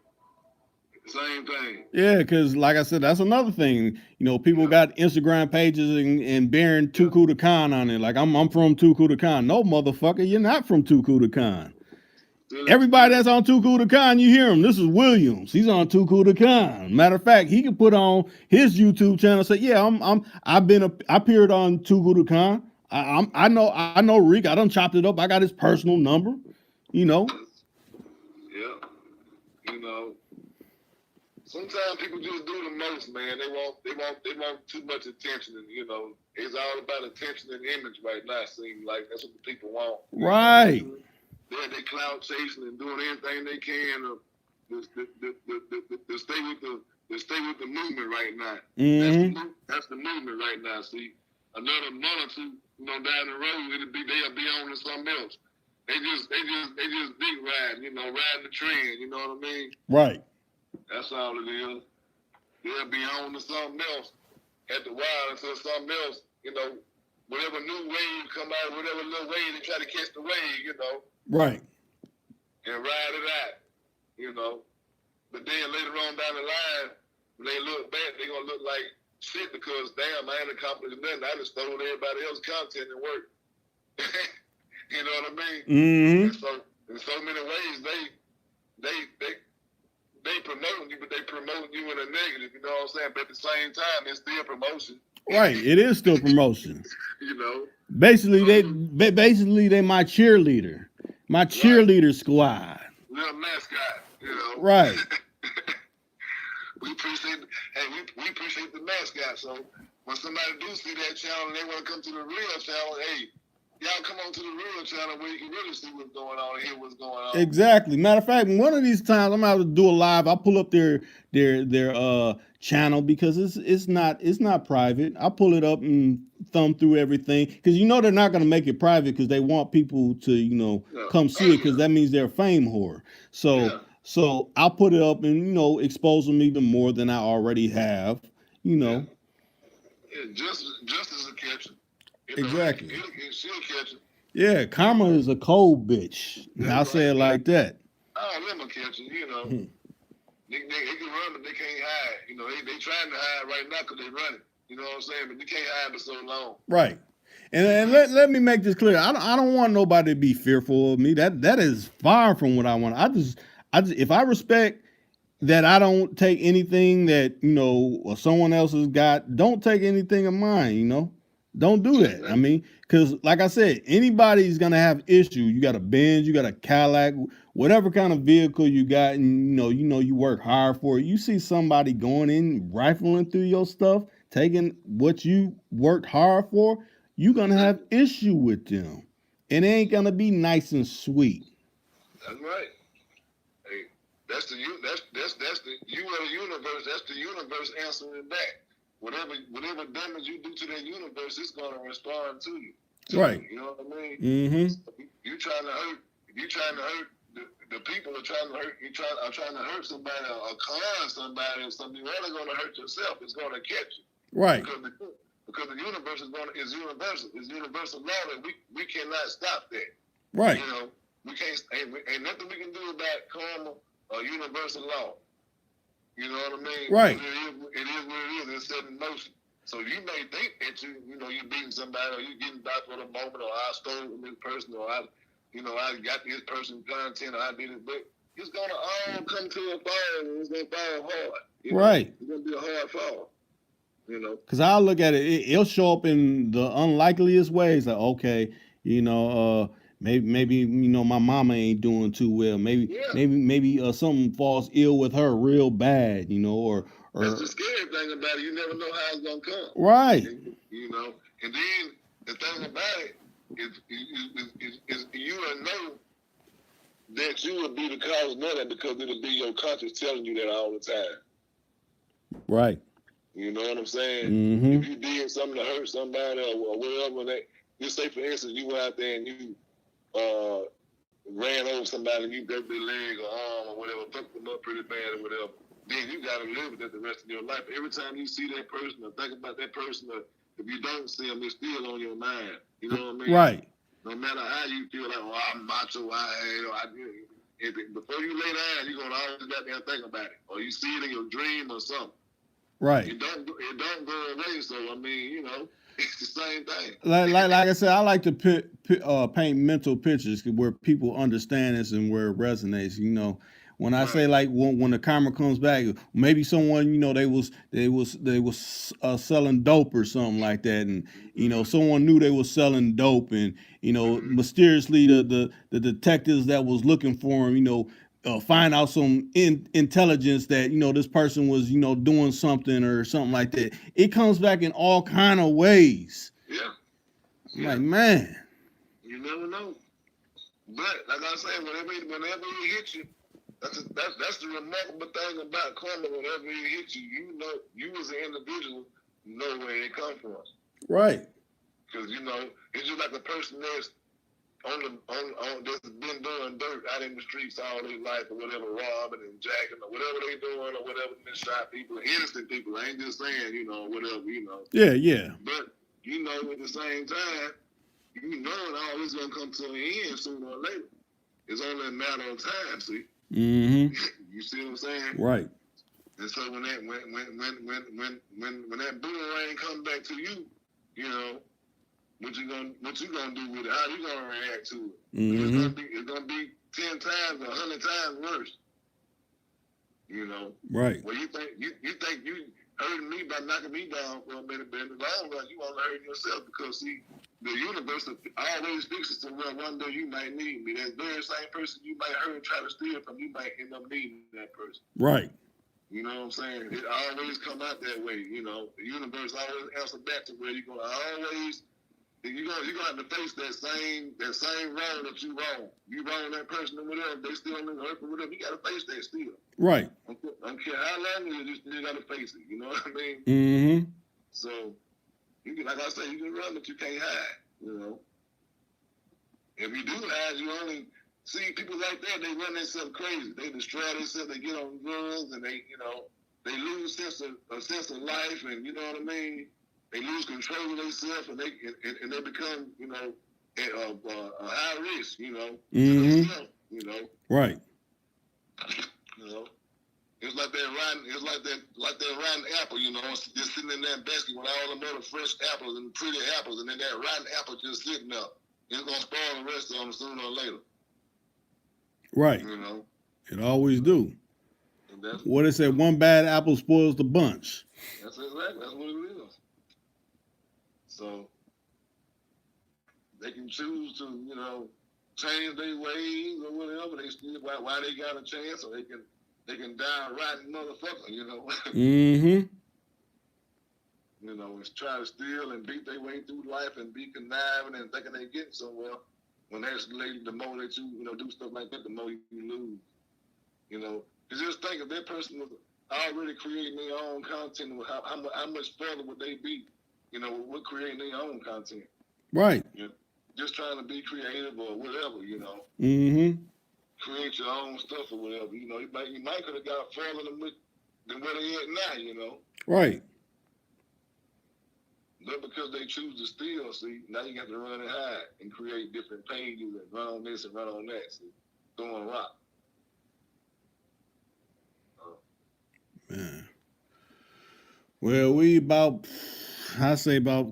Same thing. Yeah, because like I said, that's another thing. People got Instagram pages and bearing Tuku Khan on it. Like I'm from Tuku Khan. No, motherfucker, you're not from Tuku Khan. Everybody that's on Tuku Khan, you hear him. This is Williams. He's on Tuku Khan. Matter of fact, he can put on his YouTube channel and say, "Yeah, I appeared on Tuku Khan. I know Rick. I done chopped it up. I got his personal number. Yeah. Sometimes people just do the most, man. They want too much attention, and it's all about attention and image right now. Seems like that's what the people want. Right. They cloud chasing and doing everything they can to stay with the movement right now. That's the movement right now. See, another month or two, down the road, they'll be on to something else. They just dick riding, riding the trend. You know what I mean? Right. That's all it is. They'll be on to something else at the while until something else, whatever new wave come out, whatever little wave, they try to catch the wave, Right. And ride it out, But then later on down the line, when they look back, they're going to look like shit because, damn, I ain't accomplished nothing. I just stole everybody else's content and work. You know what I mean? And so, in so many ways, they promoting you, but they promoting you in a negative, you know what I'm saying? But at the same time, it's still promotion. Right, it is still promotion. Basically, So they my cheerleader, my right, cheerleader squad. little mascot, you know. Right. We appreciate, hey, we appreciate the mascot. So when somebody do see that channel and they want to come to the real channel, hey, y'all come on to the real channel where you can really see what's going on and hear what's going on. Exactly. Matter of fact, one of these times I'm gonna have to do a live. I'll pull up their channel because it's not private. I pull it up and thumb through everything because you know they're not gonna make it private because they want people to Yeah. come Oh see it because yeah. that means they're a fame whore. Yeah. So I'll put it up and expose them even more than I already have. You Yeah. know. Yeah. Just as a catcher. You know, Exactly. she'll catch it. Yeah, You karma know. is a cold bitch. That's I'll say right. it like that. Oh, them will catch it, you know. They can run, but they can't hide. You know, they trying to hide right now because they running. You know what I'm saying? But they can't hide for so long. Right. And let me make this clear. I don't want nobody to be fearful of me. That is far from what I want. I just if I respect that I don't take anything that, or someone else has got, don't take anything of mine, Don't do that. I mean, because like I said, anybody's gonna have issues. You got a Benz, you got a Cadillac, whatever kind of vehicle you got, and you work hard for it. You see somebody going in, rifling through your stuff, taking what you worked hard for, you're gonna have issue with them. And it ain't gonna be nice and sweet. That's right. Hey, that's the you of the universe. That's the universe answering back. Whatever damage you do to that universe, it's gonna respond to you. Right. You know what I mean? Mm-hmm. You trying to hurt. If you trying to hurt the people are trying to hurt. Are trying to hurt somebody or con somebody or something. You're only gonna hurt yourself. It's gonna catch you. Right. Because the universe is universal. It's universal law that we cannot stop that. Right. You know, we can't. Ain't nothing we can do about karma or universal law. You know what I mean? Right. It is what it is. It's set in motion. So you may think that you're beating somebody or you getting back for the moment or I stole from this person or I got this person's content or I did it, but it's gonna all come to a fall and it's gonna fall hard. Right. It's gonna be a hard fall. Because I'll look at it, it'll show up in the unlikeliest ways. Like, okay, maybe my mama ain't doing too well. Maybe something falls ill with her real bad. Or that's the scary thing about it. You never know how it's gonna come. Right. And then the thing about it is you will know that you will be the cause of that because it'll be your conscience telling you that all the time. Right. You know what I'm saying? Mm-hmm. If you did something to hurt somebody or whatever, just say for instance you went out there and you ran over somebody and you broke their leg or arm or whatever, fucked them up pretty bad or whatever, then you gotta live with that the rest of your life. Every time you see that person or think about that person, or if you don't see them, it's still on your mind. You know what I mean? Right. No matter how you feel like, I'm macho, before you lay down, you're gonna always got there and think about it. Or you see it in your dream or something. Right. It don't go away. So I mean, it's the same thing. Like I said, I like to paint mental pictures where people understand this and where it resonates. When I say like when the karma comes back, maybe someone they was selling dope or something like that, and someone knew they was selling dope, and mysteriously the detectives that was looking for him, find out some intelligence that this person was doing something or something like that. It comes back in all kind of ways. Yeah. I'm like, man, you never know. But like I say, whenever it hits you, that's the remarkable thing about karma. Whenever it hits you, you as an individual know where it comes from. Right. Because it's just like a person that's that's been doing dirt out in the streets all their life or whatever, robbing and jacking or whatever they doing or whatever, and shot people, innocent people. I ain't just saying, whatever, Yeah, yeah. But at the same time, knowing all this gonna come to an end sooner or later. It's only a matter of time, see. Mm-hmm. You see what I'm saying? Right. And so when that boomerang come back to you, what you gonna do with it? How you gonna react to it? Mm-hmm. It's gonna be 10 times, 100 times worse. Right. Well, you think hurting me by knocking me down for a minute, but in the long run, you only hurting yourself because, see, the universe always fixes to where one day you might need me. That very same person you might hurt and try to steal from, you might end up needing that person. Right. You know what I'm saying? It always come out that way. You know, the universe always answers back to where you're gonna always. You're gonna have to face that same wrong that you wrong. You wrong that person or whatever. They still in the earth or whatever. You gotta face that still. Right. I don't care how long it is, you still gotta face it. You know what I mean? Mm-hmm. So you can, like I said, you can run, but you can't hide. You know, if you do hide, you only see people like that. They run themselves crazy. They destroy themselves. They get on drugs, and they lose a sense of life, and you know what I mean. They lose control of themselves, and they become a high risk. You know, to themselves. You know, right. You know. It's like that rotten apple, you know, just sitting in that basket with all the other fresh apples and pretty apples, and then that rotten apple just sitting there. It's gonna spoil the rest of them sooner or later. Right. You know. It always do. What it said, one bad apple spoils the bunch. That's exactly. That's what it is. So they can choose to, you know, change their ways or whatever. They still why they got a chance, or they can die a rotten motherfucker, you know. Mm-hmm. You know, and try to steal and beat their way through life and be conniving and thinking they getting somewhere. When actually, the more that you do stuff like that, the more you lose. You know, you just think if that person was already creating their own content, how much further would they be? You know, with creating their own content. Right. You know, just trying to be creative or whatever. You know. Mm-hmm. Create your own stuff or whatever. You know, you might could have got further than where they at now. You know. Right. But because they choose to steal, see, now you got to run and hide and create different pages and run on this and run on that. See, throwing rock. Man. Well, we about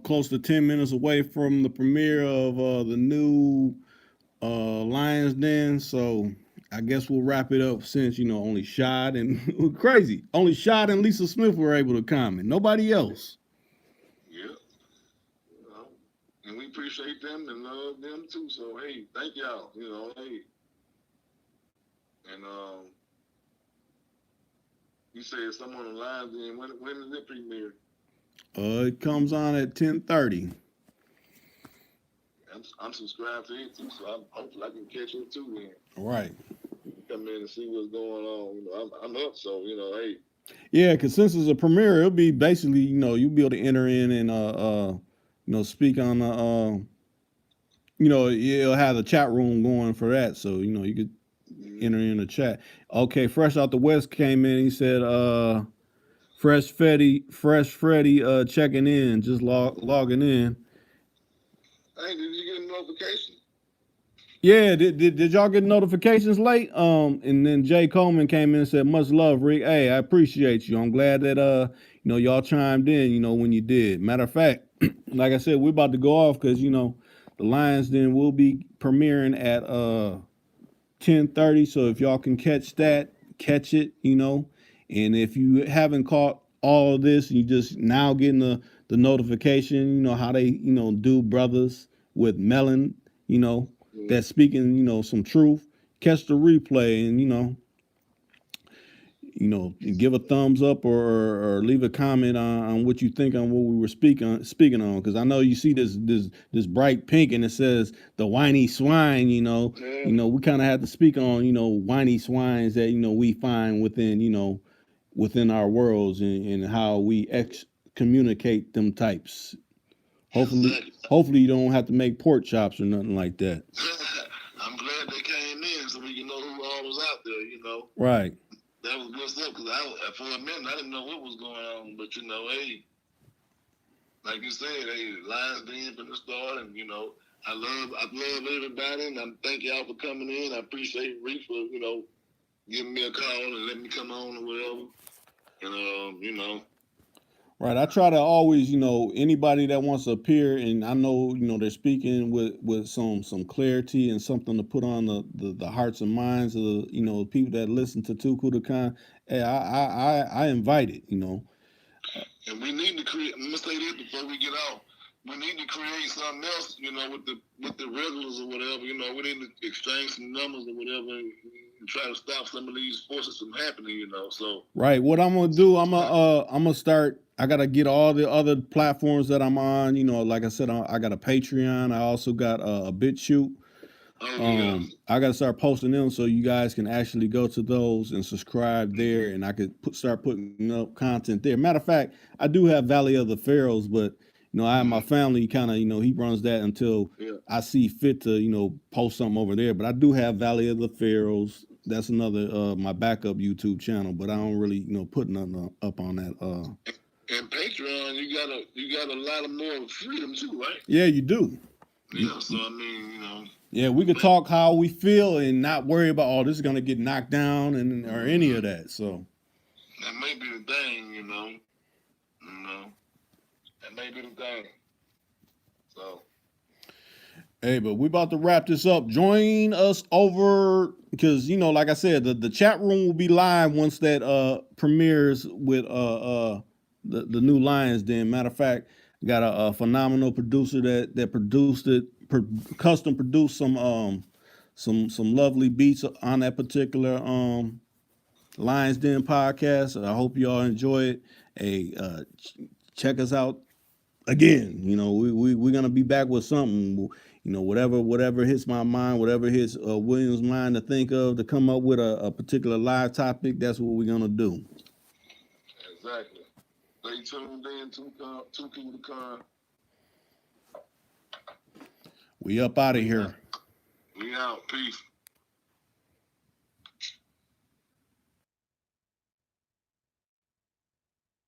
close to 10 minutes away from the premiere of the new Lions Den. So I guess we'll wrap it up since, only Shad and crazy. Only Shad and Lisa Smith were able to comment. Nobody else. Yeah. And we appreciate them and love them too. So hey, thank y'all. Hey. And you said someone on the line then when is it premiere? It comes on at 10:30. I'm subscribed to it too, so hopefully I can catch it too then. All right. Come in and see what's going on. I'm up, so hey. Yeah, because since it's a premiere, it'll be basically, you'll be able to enter in and speak on it'll have the chat room going for that. So, you could enter in the chat. Okay, Fresh Out the West came in. He said, Fresh Freddy checking in, just logging in. Hey, did you get a notification? Yeah, did y'all get notifications late? And then Jay Coleman came in and said, much love, Rick. Hey, I appreciate you. I'm glad that y'all chimed in, when you did. Matter of fact, like I said, we're about to go off because, the Lions Den will be premiering at 10:30. So if y'all can catch that, catch it, And if you haven't caught all of this, you just now getting the notification, how they, do brothers with Melon, that's speaking, some truth. Catch the replay and give a thumbs up or leave a comment on what you think on what we were speaking on. Because I know you see this bright pink and it says the whiny swine. We kind of have to speak on whiny swines that we find within our worlds and how we communicate them types. Hopefully you don't have to make pork chops or nothing like that. I'm glad they came in so we can know who all was out there. Right. That was good stuff because for a minute I didn't know what was going on, but hey, like you said, hey, Lions Den from the start, and I love everybody, and I thank y'all for coming in. I appreciate Reef for giving me a call and letting me come on or whatever, and Right. I try to always, anybody that wants to appear, and I know, they're speaking with some clarity and something to put on the hearts and minds of the, people that listen to Tuku the Khan. Hey, I invite it, And we need to create. I'm gonna say this before we get off. We need to create something else, you know, with the regulars or whatever. You know, we need to exchange some numbers or whatever, and try to stop some of these forces from happening. You know, so Right. What I'm gonna do, I'm gonna start. I gotta get all the other platforms that I'm on. You know, like I said, I got a Patreon. I also got a BitChute. I gotta start posting them so you guys can actually go to those and subscribe there, and I could start putting up content there. Matter of fact, I do have Valley of the Pharaohs, but you know, I have my family kind of, you know, he runs that until I see fit to, you know, post something over there. But I do have Valley of the Pharaohs. That's another my backup YouTube channel, but I don't really, you know, put nothing up on that. And Patreon, you got a lot of more freedom too, right? Yeah, you do. Yeah, so I mean, you know. Yeah, we could talk how we feel and not worry about, oh, this is gonna get knocked down and or any of that. So that may be the thing, you know. That may be the thing. So. Hey, but we about to wrap this up. Join us over because you know, like I said, the chat room will be live once that premieres with the new Lions Den. Matter of fact, got a phenomenal producer that produced it, custom produced some lovely beats on that particular Lions Den podcast. I hope you all enjoy it. Hey, check us out again. You know, we're gonna be back with something. You know, whatever hits my mind, whatever hits William's mind to think of to come up with a particular live topic. That's what we're gonna do. Exactly. Stay tuned in. Two people to come. We up out of here. We out. Peace.